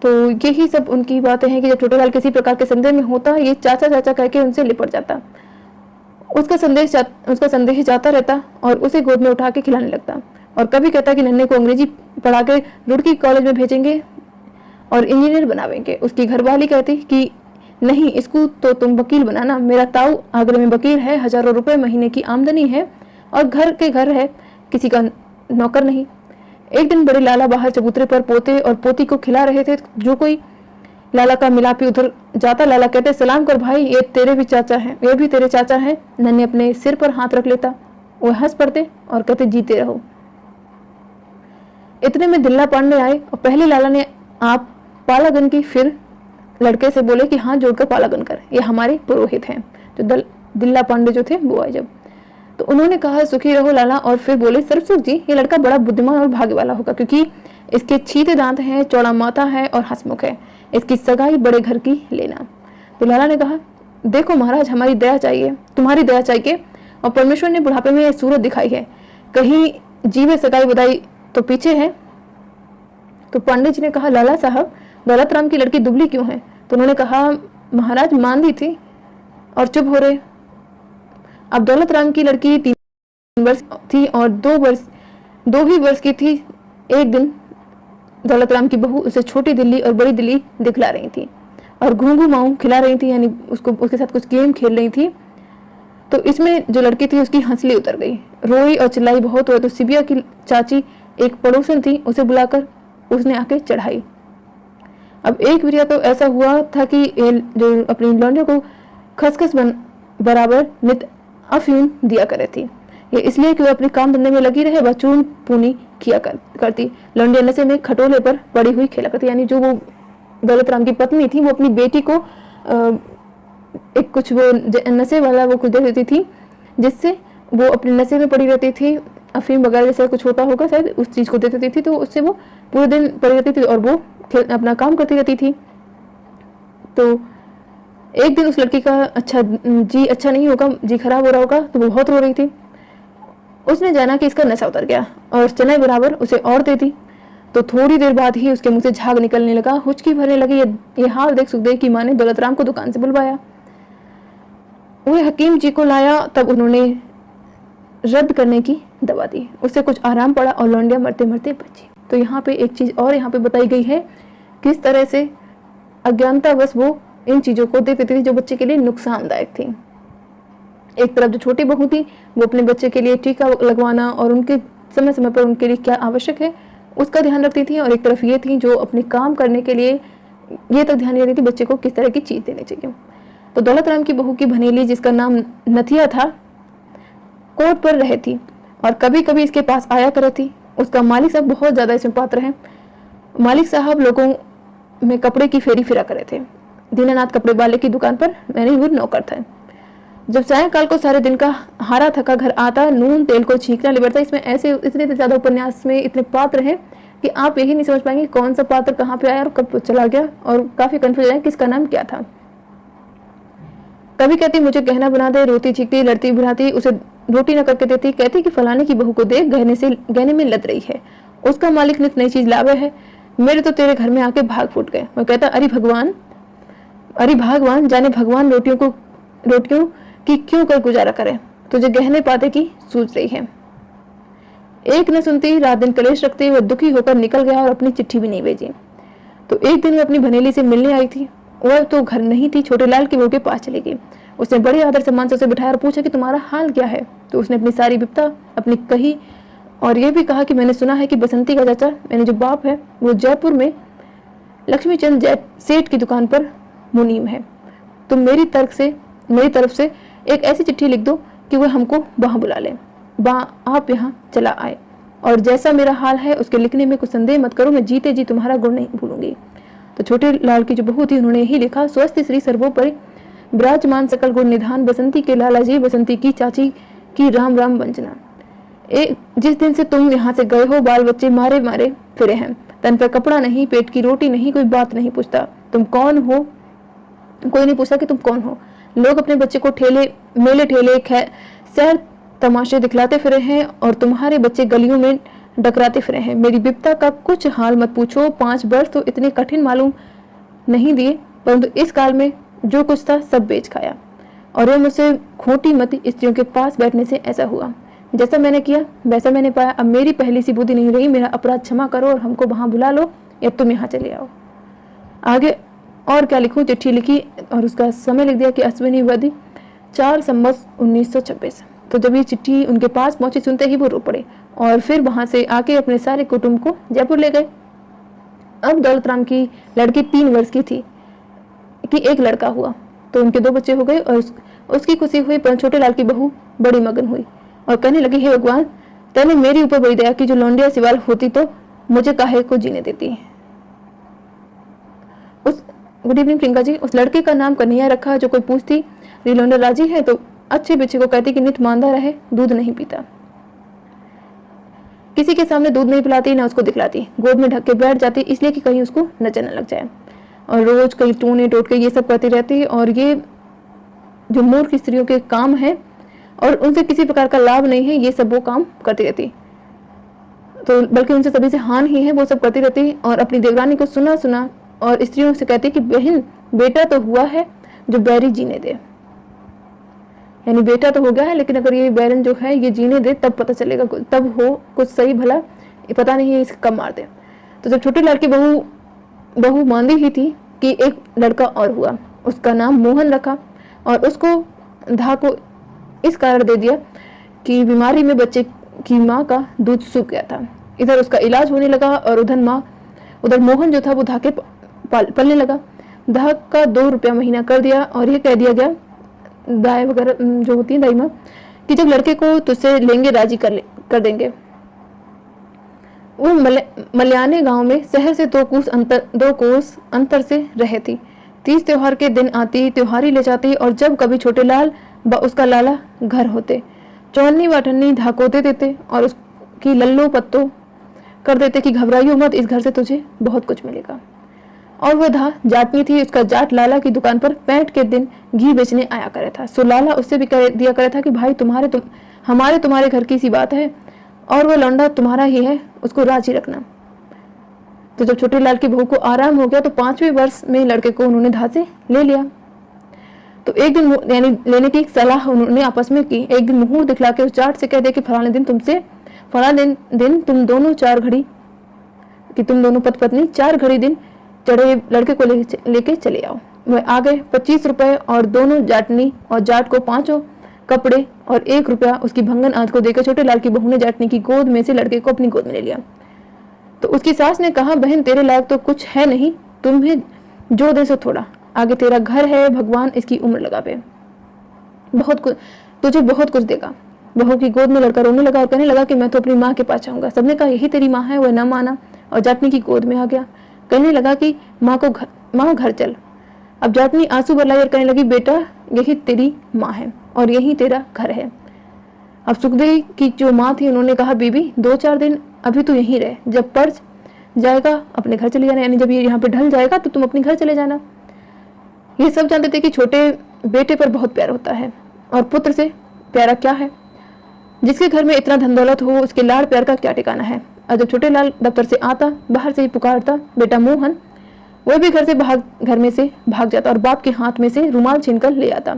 तो यही सब उनकी बातें हैं कि जब छोटे लाल किसी प्रकार के संदेह में होता, ये चाचा चाचा कह के उनसे लिपट जाता, उसका संदेह जाता रहता और उसे गोद में उठा के खिलाने लगता और कभी कहता कि नन्हे को अंग्रेजी पढ़ा के रुड़की कॉलेज में भेजेंगे और इंजीनियर बनावेंगे। उसकी घरवाली कहती कि नहीं, इसको तो तुम वकील बनाना, मेरा ताऊ आगरे में वकील है, हजारों रुपए महीने की आमदनी है और घर के घर है, किसी का नौकर नहीं। एक दिन बड़े लाला बाहर चबूतरे पर पोते और पोती को खिला रहे थे। जो कोई लाला का मिलापी उधर जाता, लाला कहते सलाम कर भाई, ये तेरे भी चाचा हैं, ये भी तेरे चाचा हैं। नन्हे अपने सिर पर हाथ रख लेता, वो हंस पड़ते और कहते जीते रहो। इतने में दिल्ला पांडे आए और पहले लाला ने आप पालागन की, फिर लड़के से बोले कि हाथ जोड़कर पालागन कर, ये हमारे पुरोहित हैं। जो दिल्ला पांडे जो थे वो आए जब, तो उन्होंने कहा सुखी रहो लाला, और फिर बोले सरसुख जी, ये लड़का बड़ा बुद्धिमान और भाग्य वाला होगा, क्योंकि इसके छीते दांत हैं, चौड़ा माथा है और हंसमुख है, इसकी सगाई बड़े घर की लेना। तो लाला ने कहा देखो महाराज, हमारी दया चाहिए, तुम्हारी दया चाहिए, और परमेश्वर ने बुढ़ापे में सूरत दिखाई है, कहीं जीवे सगाई बधाई तो पीछे है। तो पांडे जी ने कहा लाला साहब, दौलत राम की लड़की दुबली क्यों है? तो उन्होंने कहा महाराज मांदी थी, और चुप हो रहे। अब दौलत राम की लड़की 3 वर्ष थी और 2 ही वर्ष की थी। एक दिन दौलत राम की बहू उसे छोटी दिल्ली और बड़ी दिल्ली दिखला रही थी और घूंघू माऊ खिला रही थी, यानी उसके साथ कुछ गेम खेल रही थी। तो इसमें जो लड़की थी उसकी हंसली उतर गई, रोई और चिल्लाई बहुत हुआ। तो सिबिया की चाची एक पड़ोसन थी, उसे बुलाकर उसने आके चढ़ाई। अब एक बिरिया तो ऐसा हुआ था कि जो अपनी लौंडियों को खसखस बराबर नित अफीम दिया करे थी। ये इसलिए कि वो अपने काम धंधे में लगी रहे, वह चून पूनी किया करती। लौंडिया नशे में खटोले पर पड़ी हुई खेला करती, यानी जो वो दौलत राम की पत्नी थी वो अपनी बेटी को एक कुछ वो नशे वाला वो कुछ दे देती थी, जिससे वो अपने नशे में पड़ी रहती थी। अफीम वगैरह जैसा कुछ होता होगा शायद, उस चीज को दे देती थी, तो उससे वो पूरे दिन पड़ी रहती थी और वो अपना काम करती रहती थी। तो एक दिन उस लड़की का अच्छा नहीं होगा, जी खराब हो रहा होगा, तो वो बहुत रो रही थी। उसने जाना कि इसका नशा उतर गया और चने बराबर उसे और दे दी। तो थोड़ी देर बाद ही उसके मुंह से झाग निकलने लगा, हुचकी भरने लगी। ये हाल देख सुखदेव की माँ ने दौलत राम को दुकान से बुलवाया, वो हकीम जी को लाया, तब उन्होंने रद्द करने की दवा दी। उससे कुछ आराम पड़ा और लौंडिया मरते मरते बची। तो यहाँ पे एक चीज और यहाँ पे बताई गई है, किस तरह से अज्ञानतावश वो इन चीजों को देती थी जो बच्चे के लिए नुकसानदायक थी। एक तरफ जो छोटी बहू थी वो अपने बच्चे के लिए टीका लगवाना और उनके समय समय पर उनके लिए क्या आवश्यक है उसका ध्यान रखती थी, और एक तरफ ये थी जो अपने काम करने के लिए ये तक ध्यान नहीं देती बच्चे को किस तरह की चीज देनी चाहिए। तो दौलत राम की बहू की भनेली, जिसका नाम नथिया था, कोर्ट पर रहे थी और कभी कभी इसके पास आया करे थी। उसका मालिक साहब बहुत ज्यादा इसमें पात्र है। मालिक साहब लोगों में कपड़े की फेरी फिरा करे थे। दीनानाथ कपड़े वाले की दुकान पर मैंने वो नौकर था। जब सायंकाल को सारे दिन का हारा थका घर आता, नून तेल को छींकना लिबड़ता। इसमें ऐसे इतने ज्यादा उपन्यास में इतने पात्र हैं कि आप यही नहीं समझ पाएंगे कौन सा पात्र कहाँ पे आया और कब चला गया, और काफी कंफ्यूज है किसका नाम क्या था। कभी कहती मुझे गहना बना दे, रोती छींकती, लड़ती भिड़ाती, उसे रोटी न करके देती। कहती कि फलाने की बहू को देख, गहने में लद रही है, उसका मालिक नित नई चीज लावे है, मेरे तो तेरे घर में आके भाग फूट गए। मैं कहता अरे भगवान जाने भगवान रोटियों की क्यों कर गुजारा करे, तुझे गहने पाते की सोच रही है। एक न सुनती, रात दिन कलेश रखते हुए दुखी होकर निकल गया और अपनी चिट्ठी भी नहीं भेजी। तो एक दिन वो अपनी भनेली से मिलने आई थी, वह तो घर नहीं थी, छोटे लाल की बहू के पास चली गई। उसने बड़े आदर सम्मान से उसे बिठाया और पूछा कि तुम्हारा हाल क्या है। तो उसने अपनी सारी विपता अपनी कही और यह भी कहा कि मैंने सुना है कि बसंती का चाचा, मैंने जो बाप है, वो जयपुर में लक्ष्मीचंद सेठ की दुकान पर मुनीम है। तुम मेरी तरफ से एक ऐसी चिट्ठी लिख दो कि वह हमको वहां बुला ले, आप यहाँ चला आए, और जैसा मेरा हाल है उसके लिखने में कुछ संदेह मत करो, मैं जीते जी तुम्हारा गुण नहीं भूलूंगी। तो छोटे लाल की जो बहू थी उन्होंने यही लिखा, स्वस्थ श्री सर्वोपरि विराजमान सकल गुण निधान, बसंती के लाला जी, बसंती की चाची की राम राम वंजना। जिस दिन से तुम यहाँ से गए हो, बाल बच्चे मारे मारे फिरे हैं, तन पर कपड़ा नहीं, पेट की रोटी नहीं, कोई बात नहीं पूछता तुम कौन हो, कोई नहीं पूछता कि तुम कौन हो। लोग अपने बच्चे को ठेले मेले ठेले सैर तमाशे दिखलाते फिरे हैं और तुम्हारे बच्चे गलियों में डकराते फिरे हैं। मेरी बिपता का कुछ हाल मत पूछो। 5 वर्ष तो इतने कठिन मालूम नहीं दिए, परंतु इस काल में जो कुछ था सब बेच खाया। और ये मुझसे खोटी मती स्त्रियों के पास बैठने से ऐसा हुआ। जैसा मैंने किया वैसा मैंने पाया। अब मेरी पहली सी बुद्धि नहीं रही। मेरा अपराध क्षमा करो और हमको वहां बुला लो या तुम यहाँ चले आओ। आगे और क्या लिखूं? चिट्ठी लिखी और उसका समय लिख दिया कि अश्विनी वदी 4 संवत 1926। तो जब ये चिट्ठी उनके पास पहुंची, सुनते ही वो रो पड़े और फिर वहां से आके अपने सारे कुटुंब को जयपुर ले गए। अब दौलतराम की लड़की 3 वर्ष की थी कि एक लड़का हुआ, तो उनके 2 बच्चे हो गए और उसकी खुशी हुई। पर छोटे लाल की बहू बड़ी मगन हुई और कहने लगी, हे भगवान, तैने मेरी ऊपर बड़ी दया की। जो लौंडिया सिवाल होती तो मुझे काहे को जीने देती। Good evening Priyanka ji. उस लड़के का नाम कन्हैया रखा। जो कोई पूछती लौंडा राजी है तो अच्छे बच्चे को कहती कि नित मांदा रहे, दूध नहीं पीता। किसी के सामने दूध नहीं पिलाती, ना उसको दिखलाती, गोद में ढक के बैठ जाती, इसलिए कि कहीं उसको नजर न लग जाए। और रोज कहीं टोने टोटके ये सब करती रहती। और ये जो मूर्ख स्त्रियों के काम है और उनसे किसी प्रकार का लाभ नहीं है, ये सब वो काम करती रहती। तो बल्कि उनसे सभी से हान ही है, वो सब करती रहती। और अपनी देवरानी को सुना सुना और स्त्रियों से कहती कि बहन, बेटा तो हुआ है जो बैरी जीने दे। यानी बेटा तो हो गया है, लेकिन अगर ये बैरन जो है ये जीने दे तब पता चलेगा, तब हो कुछ सही भला, ये पता नहीं है इसे कब मार दे। तो जब छोटे लाल की बहू मांदी ही थी कि एक लड़का और हुआ, उसका नाम मोहन रखा और उसको धा को इस कारण दे दिया कि बीमारी में बच्चे की माँ का दूध सूख गया था। इधर उसका इलाज होने लगा और उधर मोहन जो था वो धा के पलने लगा। धा का 2 रुपया महीना कर दिया और ये कह दिया गया दाई वगैरह जो होती है दाई माँ कि जब लड़के को तुझसे लेंगे राजी कर देंगे। वो मल्याने गांव में शहर से 2 कोस अंतर से रहे थी। 30 त्योहार के दिन आती, त्योहारी ले जाती और जब कभी छोटे लाल व उसका लाला घर होते, चौन्नी वाटन्नी धाको दे देते और उसकी लल्लो पत्तो कर देते कि घबराइयो मत, इस घर से तुझे बहुत कुछ मिलेगा। और वह धा जाटनी थी। उसका जाट लाला की दुकान पर 65 के दिन घी बेचने आया करे था। सो लाला उससे भी कह दिया करे था कि भाई तुम्हारे घर की सी बात है और वह लौंडा तुम्हारा ही है, उसको राजी रखना। तो जब छोटे लाल की बहू को आराम हो गया तो 5वें वर्ष में लड़के को उन्होंने धा से ले लिया। तो एक दिन यानी लेने की सलाह उन्होंने आपस में की। एक दिन मुहूर्त दिखला के उस जाट से कह दे कि फलाने दिन तुम दोनों 4 घड़ी कि तुम दोनों पति पत्नी 4 घड़ी दिन चढ़े लड़के को लेके चले आओ। वह आ गए। 25 रुपए और दोनों जाटनी और जाट को 5 कपड़े और 1 रुपया उसकी भंगन आंत को देकर छोटे लाल की बहू ने जाटनी की गोद में से लड़के को अपनी गोद में ले लिया। तो उसकी सास ने कहा, बहन तेरे लायक तो कुछ है नहीं, तुम्हें जो दे सो थोड़ा, आगे तेरा घर है, भगवान इसकी उम्र लगावे, तुझे बहुत कुछ देगा। बहू की गोद में लड़का रोने लगा और कहने लगा कि मैं तो अपनी माँ के पास जाऊंगा। सबने कहा यही तेरी माँ है। वह न माना और जाटनी की गोद में आ गया। कहने लगा कि माँ घर चल। अब जाटनी आंसू बरलाई और कहने लगी, बेटा यही तेरी माँ है और यही तेरा घर है। अब सुखदेव की जो माँ थी उन्होंने कहा, बीबी 2-4 दिन अभी तो यहीं रहे, जब पड़ जाएगा अपने घर चले जाना, यानी जब ये यहाँ पे ढल जाएगा तो तुम अपने घर चले जाना। ये सब जानते थे कि छोटे बेटे पर बहुत प्यार होता है और पुत्र से प्यारा क्या है। जिसके घर में इतना धन दौलत हो उसके लाड़ प्यार का क्या ठिकाना है। और जब छोटे लाल दफ्तर से आता, बाहर से ही पुकारता बेटा मोहन, वह भी घर में से भाग जाता और बाप के हाथ में से रुमाल छीनकर ले आता।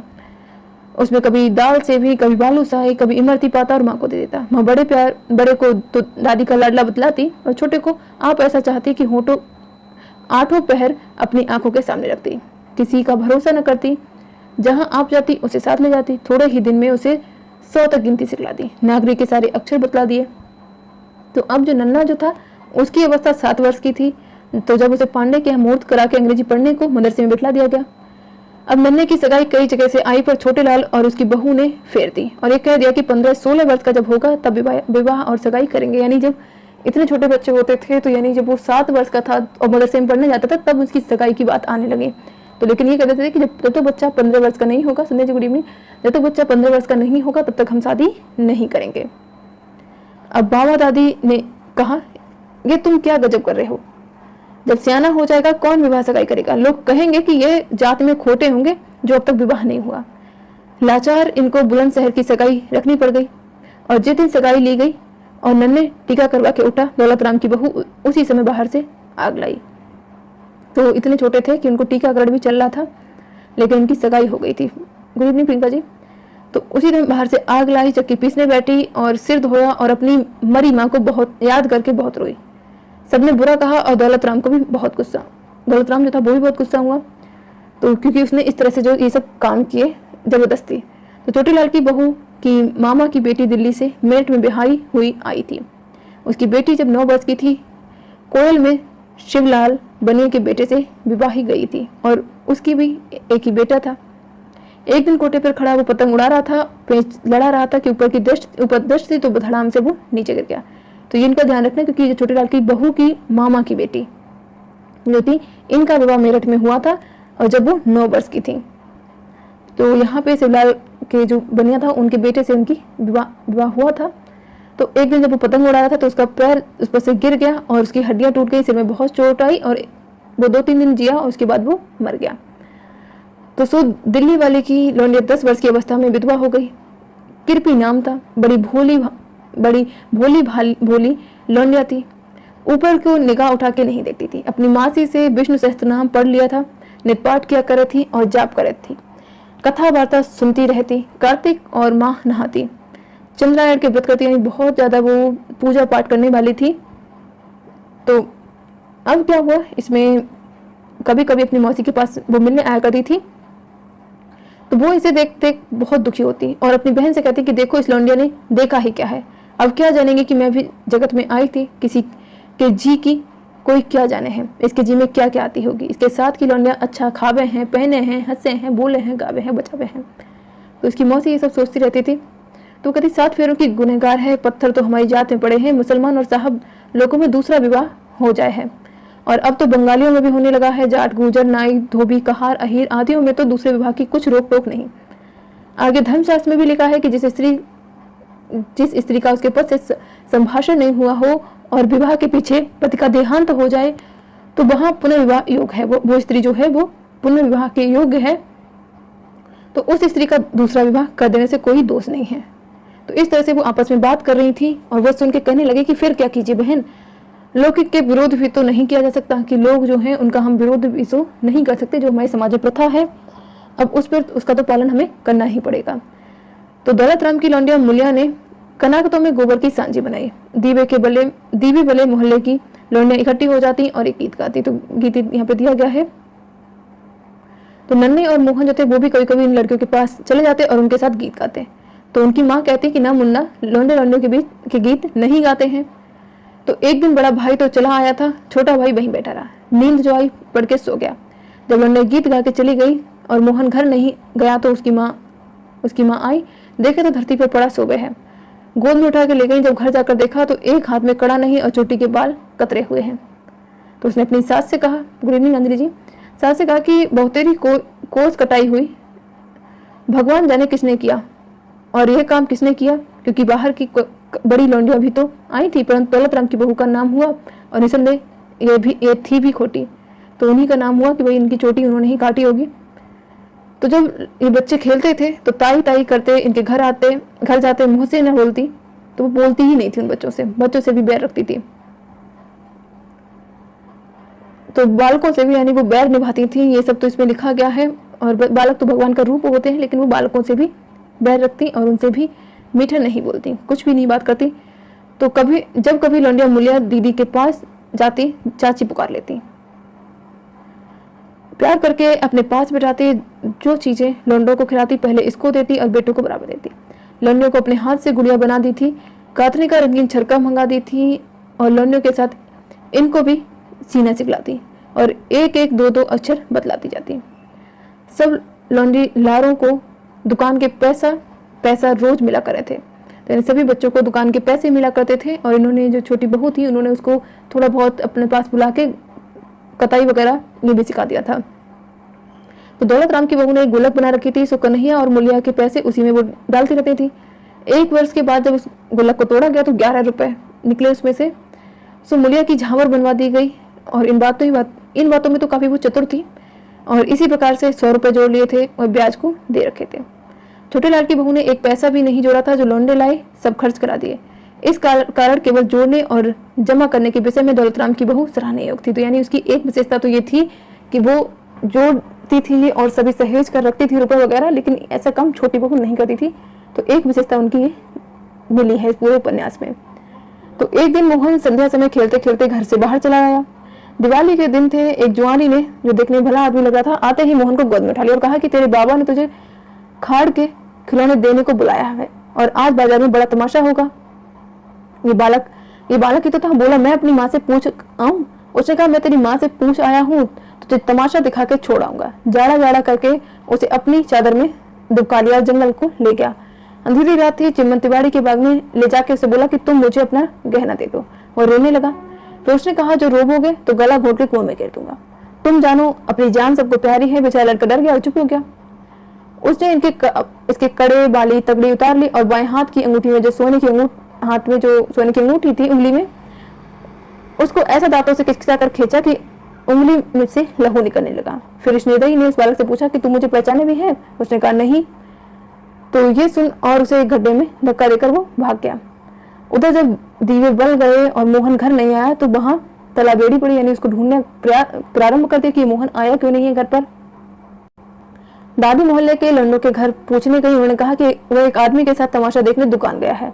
उसमें कभी दाल से भी, कभी बालू साई, कभी इमरती पाता और माँ को दे देता। माँ बड़े को तो दादी का लाडला बतलाती और छोटे को आप ऐसा चाहती कि होठों 8 पहर अपनी आंखों के सामने रखती। किसी का भरोसा न करती, जहां आप जाती उसे साथ ले जाती। थोड़े ही दिन में उसे 100 तक गिनती सिखला दी, नागरिक के सारे अक्षर बतला दिए। तो अब जो नन्ना जो था उसकी अवस्था 7 वर्ष की थी। तो जब उसे पांडे के यहाँ मूर्त करा के अंग्रेजी पढ़ने को मदरसे में बिठला दिया गया। अब नन्हे की सगाई कई जगह से आई पर छोटे लाल और उसकी बहू ने फेर दी और ये कह दिया कि 15-16 वर्ष का जब होगा तब विवाह और सगाई करेंगे। यानी जब इतने छोटे बच्चे होते थे तो यानी जब वो 7 वर्ष का था और मदरसे में पढ़ने जाता था तब उसकी सगाई की बात आने लगी। तो लेकिन ये कहते थे कि जब तो बच्चा 15 वर्ष का नहीं होगा, सुनिए जी गुड इवनिंग, जब तो बच्चा 15 वर्ष का नहीं होगा तब तक हम शादी नहीं करेंगे। अब बाबा दादी ने कहा, ये तुम क्या गजब कर रहे हो, जब सियाना हो जाएगा कौन विवाह सगाई करेगा? लोग कहेंगे कि ये जात में खोटे होंगे जो अब तक विवाह नहीं हुआ। लाचार इनको बुलंदशहर की सगाई रखनी पड़ गई। और जिस दिन सगाई ली गई और नन्हे टीका करवा के उठा, दौलत राम की बहू उसी समय बाहर से आग लाई। तो इतने छोटे थे कि उनको टीकाकरण भी चल रहा था, लेकिन उनकी सगाई हो गई थी। Good evening Priyanka ji. तो उसी दिन बाहर से आग लाई, चक्की पीसने बैठी और सिर धोया और अपनी मरी माँ को बहुत याद करके बहुत रोई। सबने बुरा कहा और दौलत राम को भी बहुत गुस्सा। दौलत राम जो था वो भी बहुत गुस्सा हुआ, तो क्योंकि उसने इस तरह से जो ये सब काम किए जबरदस्ती। तो चोटीलाल की बहू की मामा की बेटी दिल्ली से मेरठ में बिहाई हुई आई थी। उसकी बेटी जब 9 वर्ष की थी, कोयल में शिवलाल बनिए के बेटे से विवाही गई थी और उसकी भी एक ही बेटा था। एक दिन कोटे पर खड़ा वो पतंग उड़ा रहा था, पेंच लड़ा रहा था कि ऊपर दृष्टि थी तो धड़ाम से वो नीचे गिर गया। तो ये इनका ध्यान रखना, क्योंकि ये चोटीलाल की बहू की मामा की बेटी जो थी, इनका विवाह मेरठ में हुआ था और जब वो 9 वर्ष की थी। तो यहाँ पे शिवलाल के जो बनिया था उनके बेटे से उनकी विवाह हुआ था। तो एक दिन जब वो पतंग उड़ा रहा था तो उसका पैर उस पर से गिर गया और उसकी हड्डियां टूट गई, सिर में बहुत चोट आई और वो 2-3 दिन जिया और उसके बाद वो मर गया। तो सो दिल्ली वाले की लौंडिया 10 वर्ष की अवस्था में विधवा हो गई। कृपी नाम था, बड़ी भोली लौंडिया थी। ऊपर को निगाह उठा के नहीं देखती थी। अपनी मासी से विष्णु सहस्त्र नाम पढ़ लिया था, निपाठ किया करे थी और जाप करे थी। कथा वार्ता सुनती रहती, कार्तिक और माह नहाती, चंद्रायण के व्रत करती, यानी बहुत ज्यादा वो पूजा पाठ करने वाली थी। तो अब क्या हुआ, इसमें कभी कभी अपनी मौसी के पास वो मिलने आया करती थी। तो वो इसे देख देख बहुत दुखी होती और अपनी बहन से कहती कि देखो इस लौंडिया ने देखा ही क्या है, अब क्या जानेंगे कि मैं भी जगत में आई थी, किसी के जी की कोई क्या जाने हैं, इसके जी में क्या क्या आती होगी। इसके साथ की लौंडिया अच्छा खावे हैं, पहने हैं, हंसे हैं, बोले हैं, गावे हैं, बचावे हैं। तो इसकी मौसी ये सब सोचती रहती थी। तो कहती 7 फेरों की गुनहगार है, पत्थर तो हमारी जात में पड़े हैं, मुसलमान और साहब लोगों में दूसरा विवाह हो जाए है। और अब तो बंगालियों में भी होने लगा है, जाट, गुर्जर, नाई, धोबी, कहार, अहीर आदियों में तो दूसरे विवाह की कुछ रोक टोक नहीं। आगे धर्मशास्त्र में भी लिखा है कि जिस स्त्री का उसके पद से संभाषण नहीं हुआ हो और विवाह के पीछे पति का देहांत हो जाए तो वहां पुनर्विवाह योग है, वो स्त्री जो है वो पुनर्विवाह के योग्य है। तो उस स्त्री का दूसरा विवाह कर देने से कोई दोष नहीं है। तो इस तरह से वो आपस में बात कर रही थी और वह सुन के कहने लगे कि फिर क्या कीजिए बहन, लौकिक के विरोध भी तो नहीं किया जा सकता कि लोग जो हैं उनका हम विरोध भी तो नहीं कर सकते, जो हमारी समाज में प्रथा है अब उसका तो पालन हमें करना ही पड़ेगा। तो दौलत राम की लौंडिया मुलिया ने कनाकतों में गोबर की सांझी बनाई। दीवे बले मोहल्ले की लौंडियां इकट्ठी हो जाती और एक गीत गाती। तो गीत यहाँ पे दिया गया है। तो नन्हे और मोहन जो थे वो भी कभी कभी इन लड़कियों के पास चले जाते और उनके साथ गीत गाते। तो उनकी माँ कहती कि ना मुन्ना, लौंडियों के बीच के गीत नहीं गाते हैं। तो एक दिन बड़ा भाई तो चला आया था, छोटा भाई वहीं बैठा रहा। नींद जो आई पड़ के सो गया। जब लौंडिया गीत गा के चली गई और मोहन घर नहीं गया तो उसकी माँ आई, देखे तो धरती पर पड़ा सोवे है। गोद में उठा के ले गई। जब घर जाकर देखा तो एक हाथ में कड़ा नहीं और चोटी के बाल कतरे हुए हैं। तो उसने अपनी सास से कहा, गुड इवनिंग अंजलि जी, सास से कहा कि बहुतेरी कोस कटाई हुई, भगवान जाने किसने किया और यह काम किसने किया, क्योंकि बाहर की बड़ी लौंडियां भी तो आई थी, परंतु दौलत राम की बहू का नाम हुआ और निसंदेह ये थी भी खोटी। तो उन्हीं का नाम हुआ कि भाई इनकी चोटी उन्होंने ही काटी होगी। तो जब ये बच्चे खेलते थे तो ताई ताई करते इनके घर जाते मुंह से न बोलती, तो वो बोलती ही नहीं थी उन बच्चों से भी बैर रखती थी। तो बालकों से भी यानी वो बैर निभाती थी। ये सब तो इसमें लिखा गया है। और बालक तो भगवान का रूप होते हैं, लेकिन वो बालकों से भी बैर रखती और उनसे भी मीठा नहीं बोलती, कुछ भी नहीं बात करती। तो जब कभी लौंडिया मुलिया दीदी के पास जाती, चाची पुकार लेती, प्यार करके अपने पास बिठाती, जो चीजें लौंडों को खिलाती पहले इसको देती और बेटों को बराबर देती। लौंडियों को अपने हाथ से गुड़िया बना दी थी, कातने का रंगीन छरका मंगा दी थी और लौंडियों के साथ इनको भी सीना सिखलाती और एक एक दो दो अक्षर बतलाती जाती। सब लौंडी लारों को दुकान के पैसा रोज मिला करे थे। तो इन सभी बच्चों को दुकान के पैसे मिला करते थे और इन्होंने जो छोटी बहू थी उन्होंने उसको थोड़ा बहुत अपने पास बुला के कताई वगैरह ये भी सिखा दिया था। तो दौलत राम की बहू ने एक गुल्लक बना रखी थी, सो कन्हैया और मुलिया के पैसे उसी में वो डालती रहती थी। 1 वर्ष के बाद जब उस गुल्लक को तोड़ा गया तो 11 रुपए निकले उसमें से। सो मुलिया की झांवर बनवा दी गई और इन बातों में तो काफ़ी वो चतुर थी और इसी प्रकार से 100 रुपये जोड़ लिए थे और ब्याज को दे रखे थे। छोटे लाल की बहू ने एक पैसा भी नहीं जोड़ा था, जो लौंडे लाए सब खर्च करा दिए। इस कारण केवल जोड़ने और जमा करने के विषय में दौलतराम की बहू सराहनीय योग थी। तो यानी उसकी एक विशेषता तो ये थी कि वो जोड़ती थी और सभी सहेज कर रखती थी रुपए वगैरह, लेकिन ऐसा काम छोटी बहू नहीं करती थी। तो एक विशेषता उनकी मिली है पूरे उपन्यास में। तो एक दिन मोहन संध्या समय खेलते खेलते घर से बाहर चला गया। दिवाली के दिन थे। एक जुआनी ने, जो देखने में भला आदमी लग रहा था, आते ही मोहन को गोद में उठा लिया और कहा कि तेरे बाबा ने तुझे खाड़ के खिलौने देने को बुलाया है और आज बाजार में बड़ा तमाशा होगा। ये बालक ही तो था। बोला मैं अपनी माँ से पूछ आऊं। उसने कहा मैं तेरी माँ से पूछ आया हूँ, तुझे तमाशा दिखा के छोड़ आऊंगा। जाड़ा जाड़ा करके उसे अपनी चादर में दुबका लिया, जंगल को ले गया। अंधेरी रात थी। चिमन तिवारी के बाग में ले जाके उसे बोला कि तुम मुझे अपना गहना दे दो। वो रोने लगा। फिर उसने कहा जो रोबोगे तो गला घोट के कुएं में गिर दूंगा। तुम जानो अपनी जान सबको प्यारी है। बेचारा लड़का डर गया और चुप हो गया। उसने इसके कड़े बाली तगड़ी उतार ली और बाएं हाथ की अंगूठी में जो सोने की अंगूठी थी उंगली में, उसको ऐसा दांतों से खिसका कर खींचा कि उंगली में से लहू निकलने लगा। फिर इस निर्दयी ने उस बालक से पूछा कि तू मुझे पहचाने भी है? उसने कहा नहीं। तो ये सुन और उसे एक गड्ढे में धक्का देकर वो भाग गया। उधर जब दीवे बल गए और मोहन घर नहीं आया तो वहां तलाबेड़ी पड़ी, यानी उसको ढूंढने प्रारंभ कर दिया कि मोहन आया क्यों नहीं है घर पर। दादी मोहल्ले के लंडों के घर पूछने गई। उन्होंने कहा कि वह एक आदमी के साथ तमाशा देखने दुकान गया है।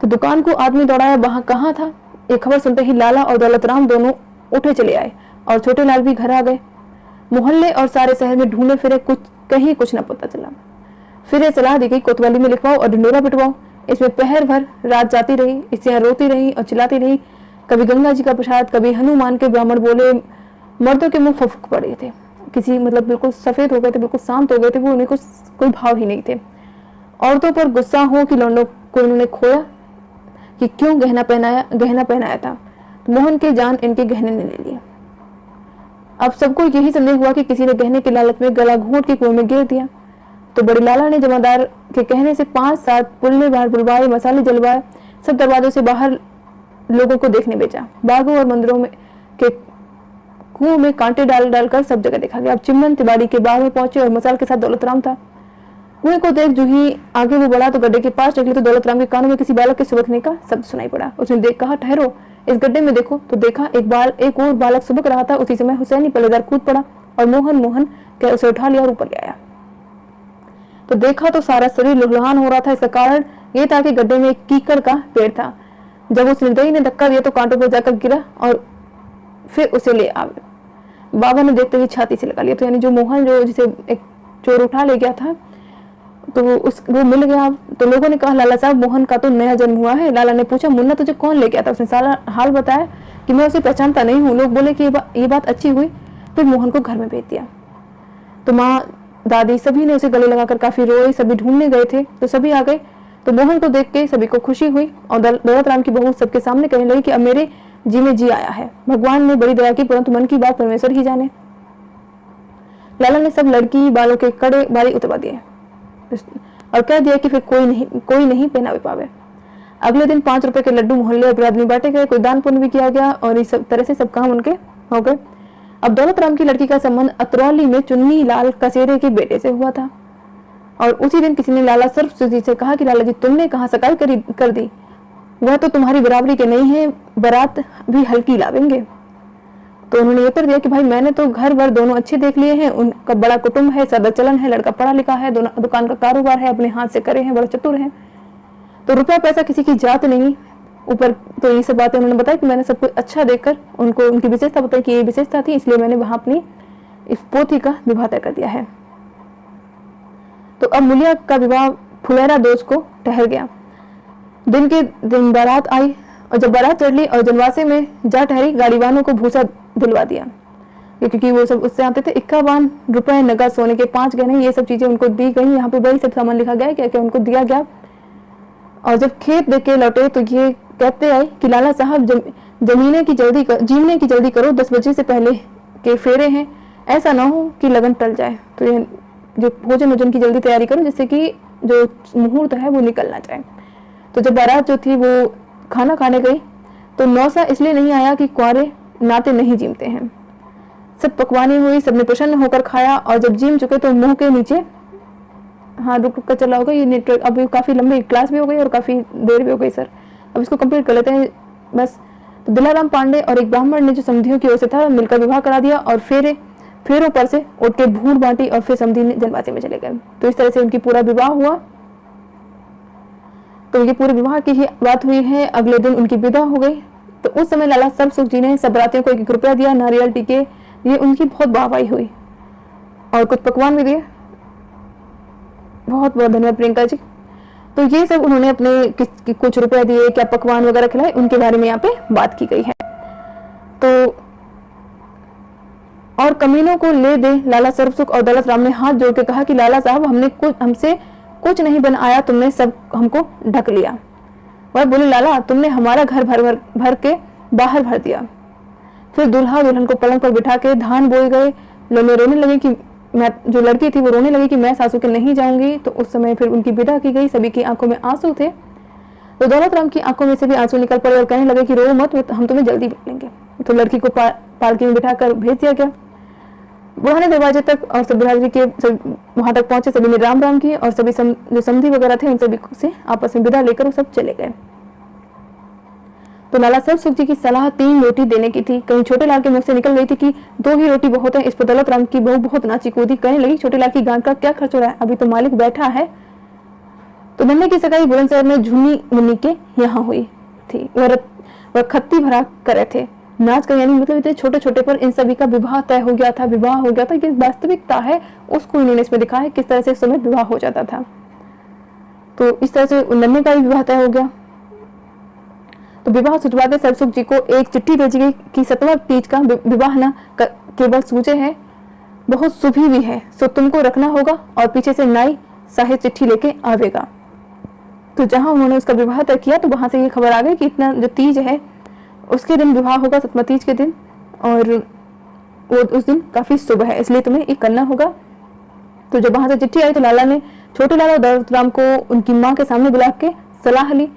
तो दुकान को आदमी दौड़ाया, वहां कहाँ था। ये खबर सुनते ही लाला और दौलतराम दोनों उठे चले आए और छोटे लाल भी घर आ गए। मोहल्ले और सारे शहर में ढूंढे फिरे, कहीं कुछ न पता चला। फिर ये सलाह दी गई कोतवाली में लिखवाओ और ढिंडोरा पिटवाओ। इसमें पहर भर रात जाती रही, स्त्रियां रोती रही और चिल्लाती रही। कभी गंगा जी का प्रसाद, कभी हनुमान के ब्राह्मण बोले। मर्दों के मुंह फुक पड़े थे, किसी बिल्कुल सफेद हो गए थे, बिल्कुल शांत हो गए थे। वो उन्हें कोई भाव ही नहीं थे। औरतों पर गुस्सा हो कि लौंडों को उन्होंने खोया, कि क्यों गहना पहनाया था। तो मोहन के जान इनके गहने ने ले लिया। अब सबको यही संदेह हुआ कि किसी ने गहने के लालच में गला घोंट के कुएं में गिर दिया। तो बड़े लाला ने जमादार के कहने से 5-7 पुल्ले बाहर बुलवाए, मसाले जलवाए, सब दरवाजों से बाहर लोगों को देखने भेजा। बागों और मंदिरों में के कुओं में कांटे डाल डालकर सब जगह देखा गया। अब चिमन तिवारी के बाग में पहुंचे और मसाल के साथ दौलतराम था। कुएं को देख जो ही आगे वो बढ़ा तो गड्ढे के पास निकले तो दौलतराम के कानों में किसी बालक के सुबकने का शब्द सुनाई पड़ा। उसने देख कहा ठहरो, इस गड्ढे में देखो। तो देखा एक और बालक सुबक रहा था। उसी समय हुसैनी पल्लेदार कूद पड़ा और मोहन कह उसे उठा लिया और ऊपर ले आया। तो देखा तो सारा शरीर लुहलुहान हो रहा था। इसका कारण यह था कि गड्ढे में एक कीकर का पेड़ था। जब उस निर्दयी ने धक्का दिया तो कांटों पर जाकर गिरा और फिर उसे ले आ गया। बाबा ने देखते ही छाती से लगा लिया। तो यानी जो मोहन जिसे एक चोर उठा ले गया था तो वो मिल गया। तो लोगों ने कहा लाला साहब मोहन का तो नया जन्म हुआ है। लाला ने पूछा मुन्ना तुझे कौन ले गया था? उसने सारा हाल बताया कि मैं उसे पहचानता नहीं हूँ। लोग बोले कि ये बात अच्छी हुई। फिर मोहन को घर में भेज दिया। तो माँ दादी सभी ने उसे गले लगाकर काफी रोए। सभी ढूंढने गए थे तो सभी आ गए। तो मोहन को देख के सभी को खुशी हुई और दौलतराम की बहू सबके सामने कहने लगी कि अब मेरे जी में जी आया है। भगवान ने बड़ी दया की, परंतु मन की बात परमेश्वर ही जाने। लाला ने सब लड़की बालों के कड़े बारी उतरवा दिए और कह दिया कि फिर कोई नहीं पहनावे पावे। अगले दिन 5 रुपए के लड्डू मोहल्ले और आदमी बांटे गए। कोई दान पुण्य भी किया गया और इस तरह से सब काम उनके हो गए। अब दौलतराम की लड़की का संबंध अतरौली में चुन्नी लाल कसेरे के बेटे से हुआ था और उसी दिन किसी ने लाला सर्वसुजी से कहा कि लाला जी तुमने कहाँ सगाई कर दी, वह तो तुम्हारी बराबरी के नहीं है, बारात भी हल्की लावेंगे। तो उन्होंने उत्तर दिया कि भाई मैंने तो घर भर दोनों अच्छे देख लिए हैं, उनका बड़ा कुटुंब है, सदा चलन है, लड़का पढ़ा लिखा है, दुकान का कारोबार है, अपने हाथ से करे हैं, बड़ा चतुर है, तो रुपया पैसा किसी की जात नहीं। ऊपर तो ये सब बातें उन्होंने बताया कि मैंने सब कुछ अच्छा देखकर उनको उनकी विशेषता बताई कि ये विशेषता थी, इसलिए मैंने वहां अपनी इस पोथी का विवाह तय कर दिया है। तो अब मुलिया का विवाह फुलेरा दोष को ठहर गया। दिन के दिन बारात आई और जब बारात चढ़ ली और जनवासे में जा ठहरी, गाड़ी वालों को भूसा दिलवा दिया क्योंकि वो सब उससे आते थे। 51 रुपए नगद, सोने के 5 गहने, ये सब चीजें उनको दी गई। यहाँ पे वही सब सामान लिखा गया क्या क्या उनको दिया गया। और जब खेत देख के लौटे तो ये कहते आए कि लाला साहब जीवने की जल्दी करो, 10 बजे से पहले के फेरे हैं, ऐसा ना हो कि लगन टल जाए। तो ये जो भोजन की जल्दी तैयारी करो जिससे कि जो मुहूर्त है वो निकल ना जाए। तो जब बारात जो थी वो खाना खाने गई तो नौसा इसलिए नहीं आया कि कुंवारे नाते नहीं जीमते हैं। सब पकवानी हुई, सबने प्रसन्न होकर खाया और जब जीम चुके तो मुंह के नीचे, हाँ रुक कर चला होगा ये नेटवर्क, अब काफ़ी लंबी क्लास भी हो गई और काफ़ी देर भी हो गई सर, अब इसको कंप्लीट कर लेते हैं बस। तो दिलाराम पांडे और एक ब्राह्मण ने जो समधियों की ओर से था मिलकर विवाह करा दिया और फेरों पर से उठ के भूड़ बांटी और फिर समधी ने जनवासी में चले गए। तो इस तरह से उनकी पूरा विवाह हुआ। तो ये पूरे विवाह की ही बात हुई है। अगले दिन उनकी विदा हो गई। तो उस समय लाला सर्वसुख जी ने सब बरातियों को 1 रुपया दिया, नारियल टीके, ये उनकी बहुत वाहवाही हुई और कुछ पकवान भी दिए। बहुत बहुत धन्यवाद प्रियंका जी। तो ये सब उन्होंने अपने कुछ रुपए दिए, क्या पकवान वगैरह खिलाए, उनके बारे में यहाँ पे बात की गई है। तो और कमीनों को ले दे, लाला सर्वसुख और दौलत राम ने हाथ जोड़ के कहा कि लाला साहब हमसे कुछ नहीं बन आया, तुमने सब हमको ढक लिया। वह बोले लाला तुमने हमारा घर भर के बाहर भर दिया। फिर दूल्हा दुल्हन को पलंग पर बिठा के धान बोए गए। लोग रोने लगे कि मैं, जो लड़की थी वो रोने लगी कि मैं सासू के नहीं जाऊंगी। तो उस समय फिर उनकी विदा की गई। सभी की आंखों में आंसू थे। तो दौलत राम की आंखों में से भी आंसू निकल पड़े और कहने लगे कि रो मत, हम तुम्हें जल्दी लेंगे। तो लड़की को पालकी में बिठाकर भेज दिया गया। बुढ़ाने दरवाजे तक और सब बिहारी के वहां तक पहुंचे। सभी ने राम राम किए और सभी जो समधी वगैरह थे उन सभी से आपस में विदा लेकर वो सब चले गए। तो लाला सर्वसुख जी की सलाह 3 रोटी देने की थी। कहीं छोटे लाल के मुंह से निकल गई थी कि 2 ही रोटी बहुत है। इस पर दौलत राम की बहू बहुत नाची कूदी, कहने लगी छोटे लाल की गांठ का क्या खर्च हो रहा है, अभी तो मालिक बैठा है। तो नन्हे की सगाई बुलंदशहर में झुन्नी मुन्नी के यहाँ हुई थी। वह खत्ती भरा कर रहे थे नाच कर, यानी मतलब इतने छोटे छोटे पर इन सभी का विवाह तय हो गया था, विवाह हो गया था। ये वास्तविकता है, उसको इन्होंने इसमें दिखाया है किस तरह से इस समय विवाह हो जाता था। तो इस तरह से नन्हे का भी विवाह तय हो गया। तो विवाह सुझवाते सर्वसुख जी को एक चिट्ठी भेजी गई कि 7वां तीज का विवाह न केवल सूझे है, बहुत शुभी भी है, सो तुमको रखना होगा और पीछे से नाई साहेब चिट्ठी लेके आवेगा। तो जहां उन्होंने उसका विवाह तय किया तो वहां से ये खबर आ गई कि इतना जो तीज है उसके दिन विवाह होगा, 7वां तीज के दिन, और वो उस दिन काफी शुभ है, इसलिए तुम्हें ये करना होगा। तो जब वहां से चिट्ठी आई तो लाला ने छोटे लाला और दौलत राम को उनकी माँ के सामने बुला के सलाह ली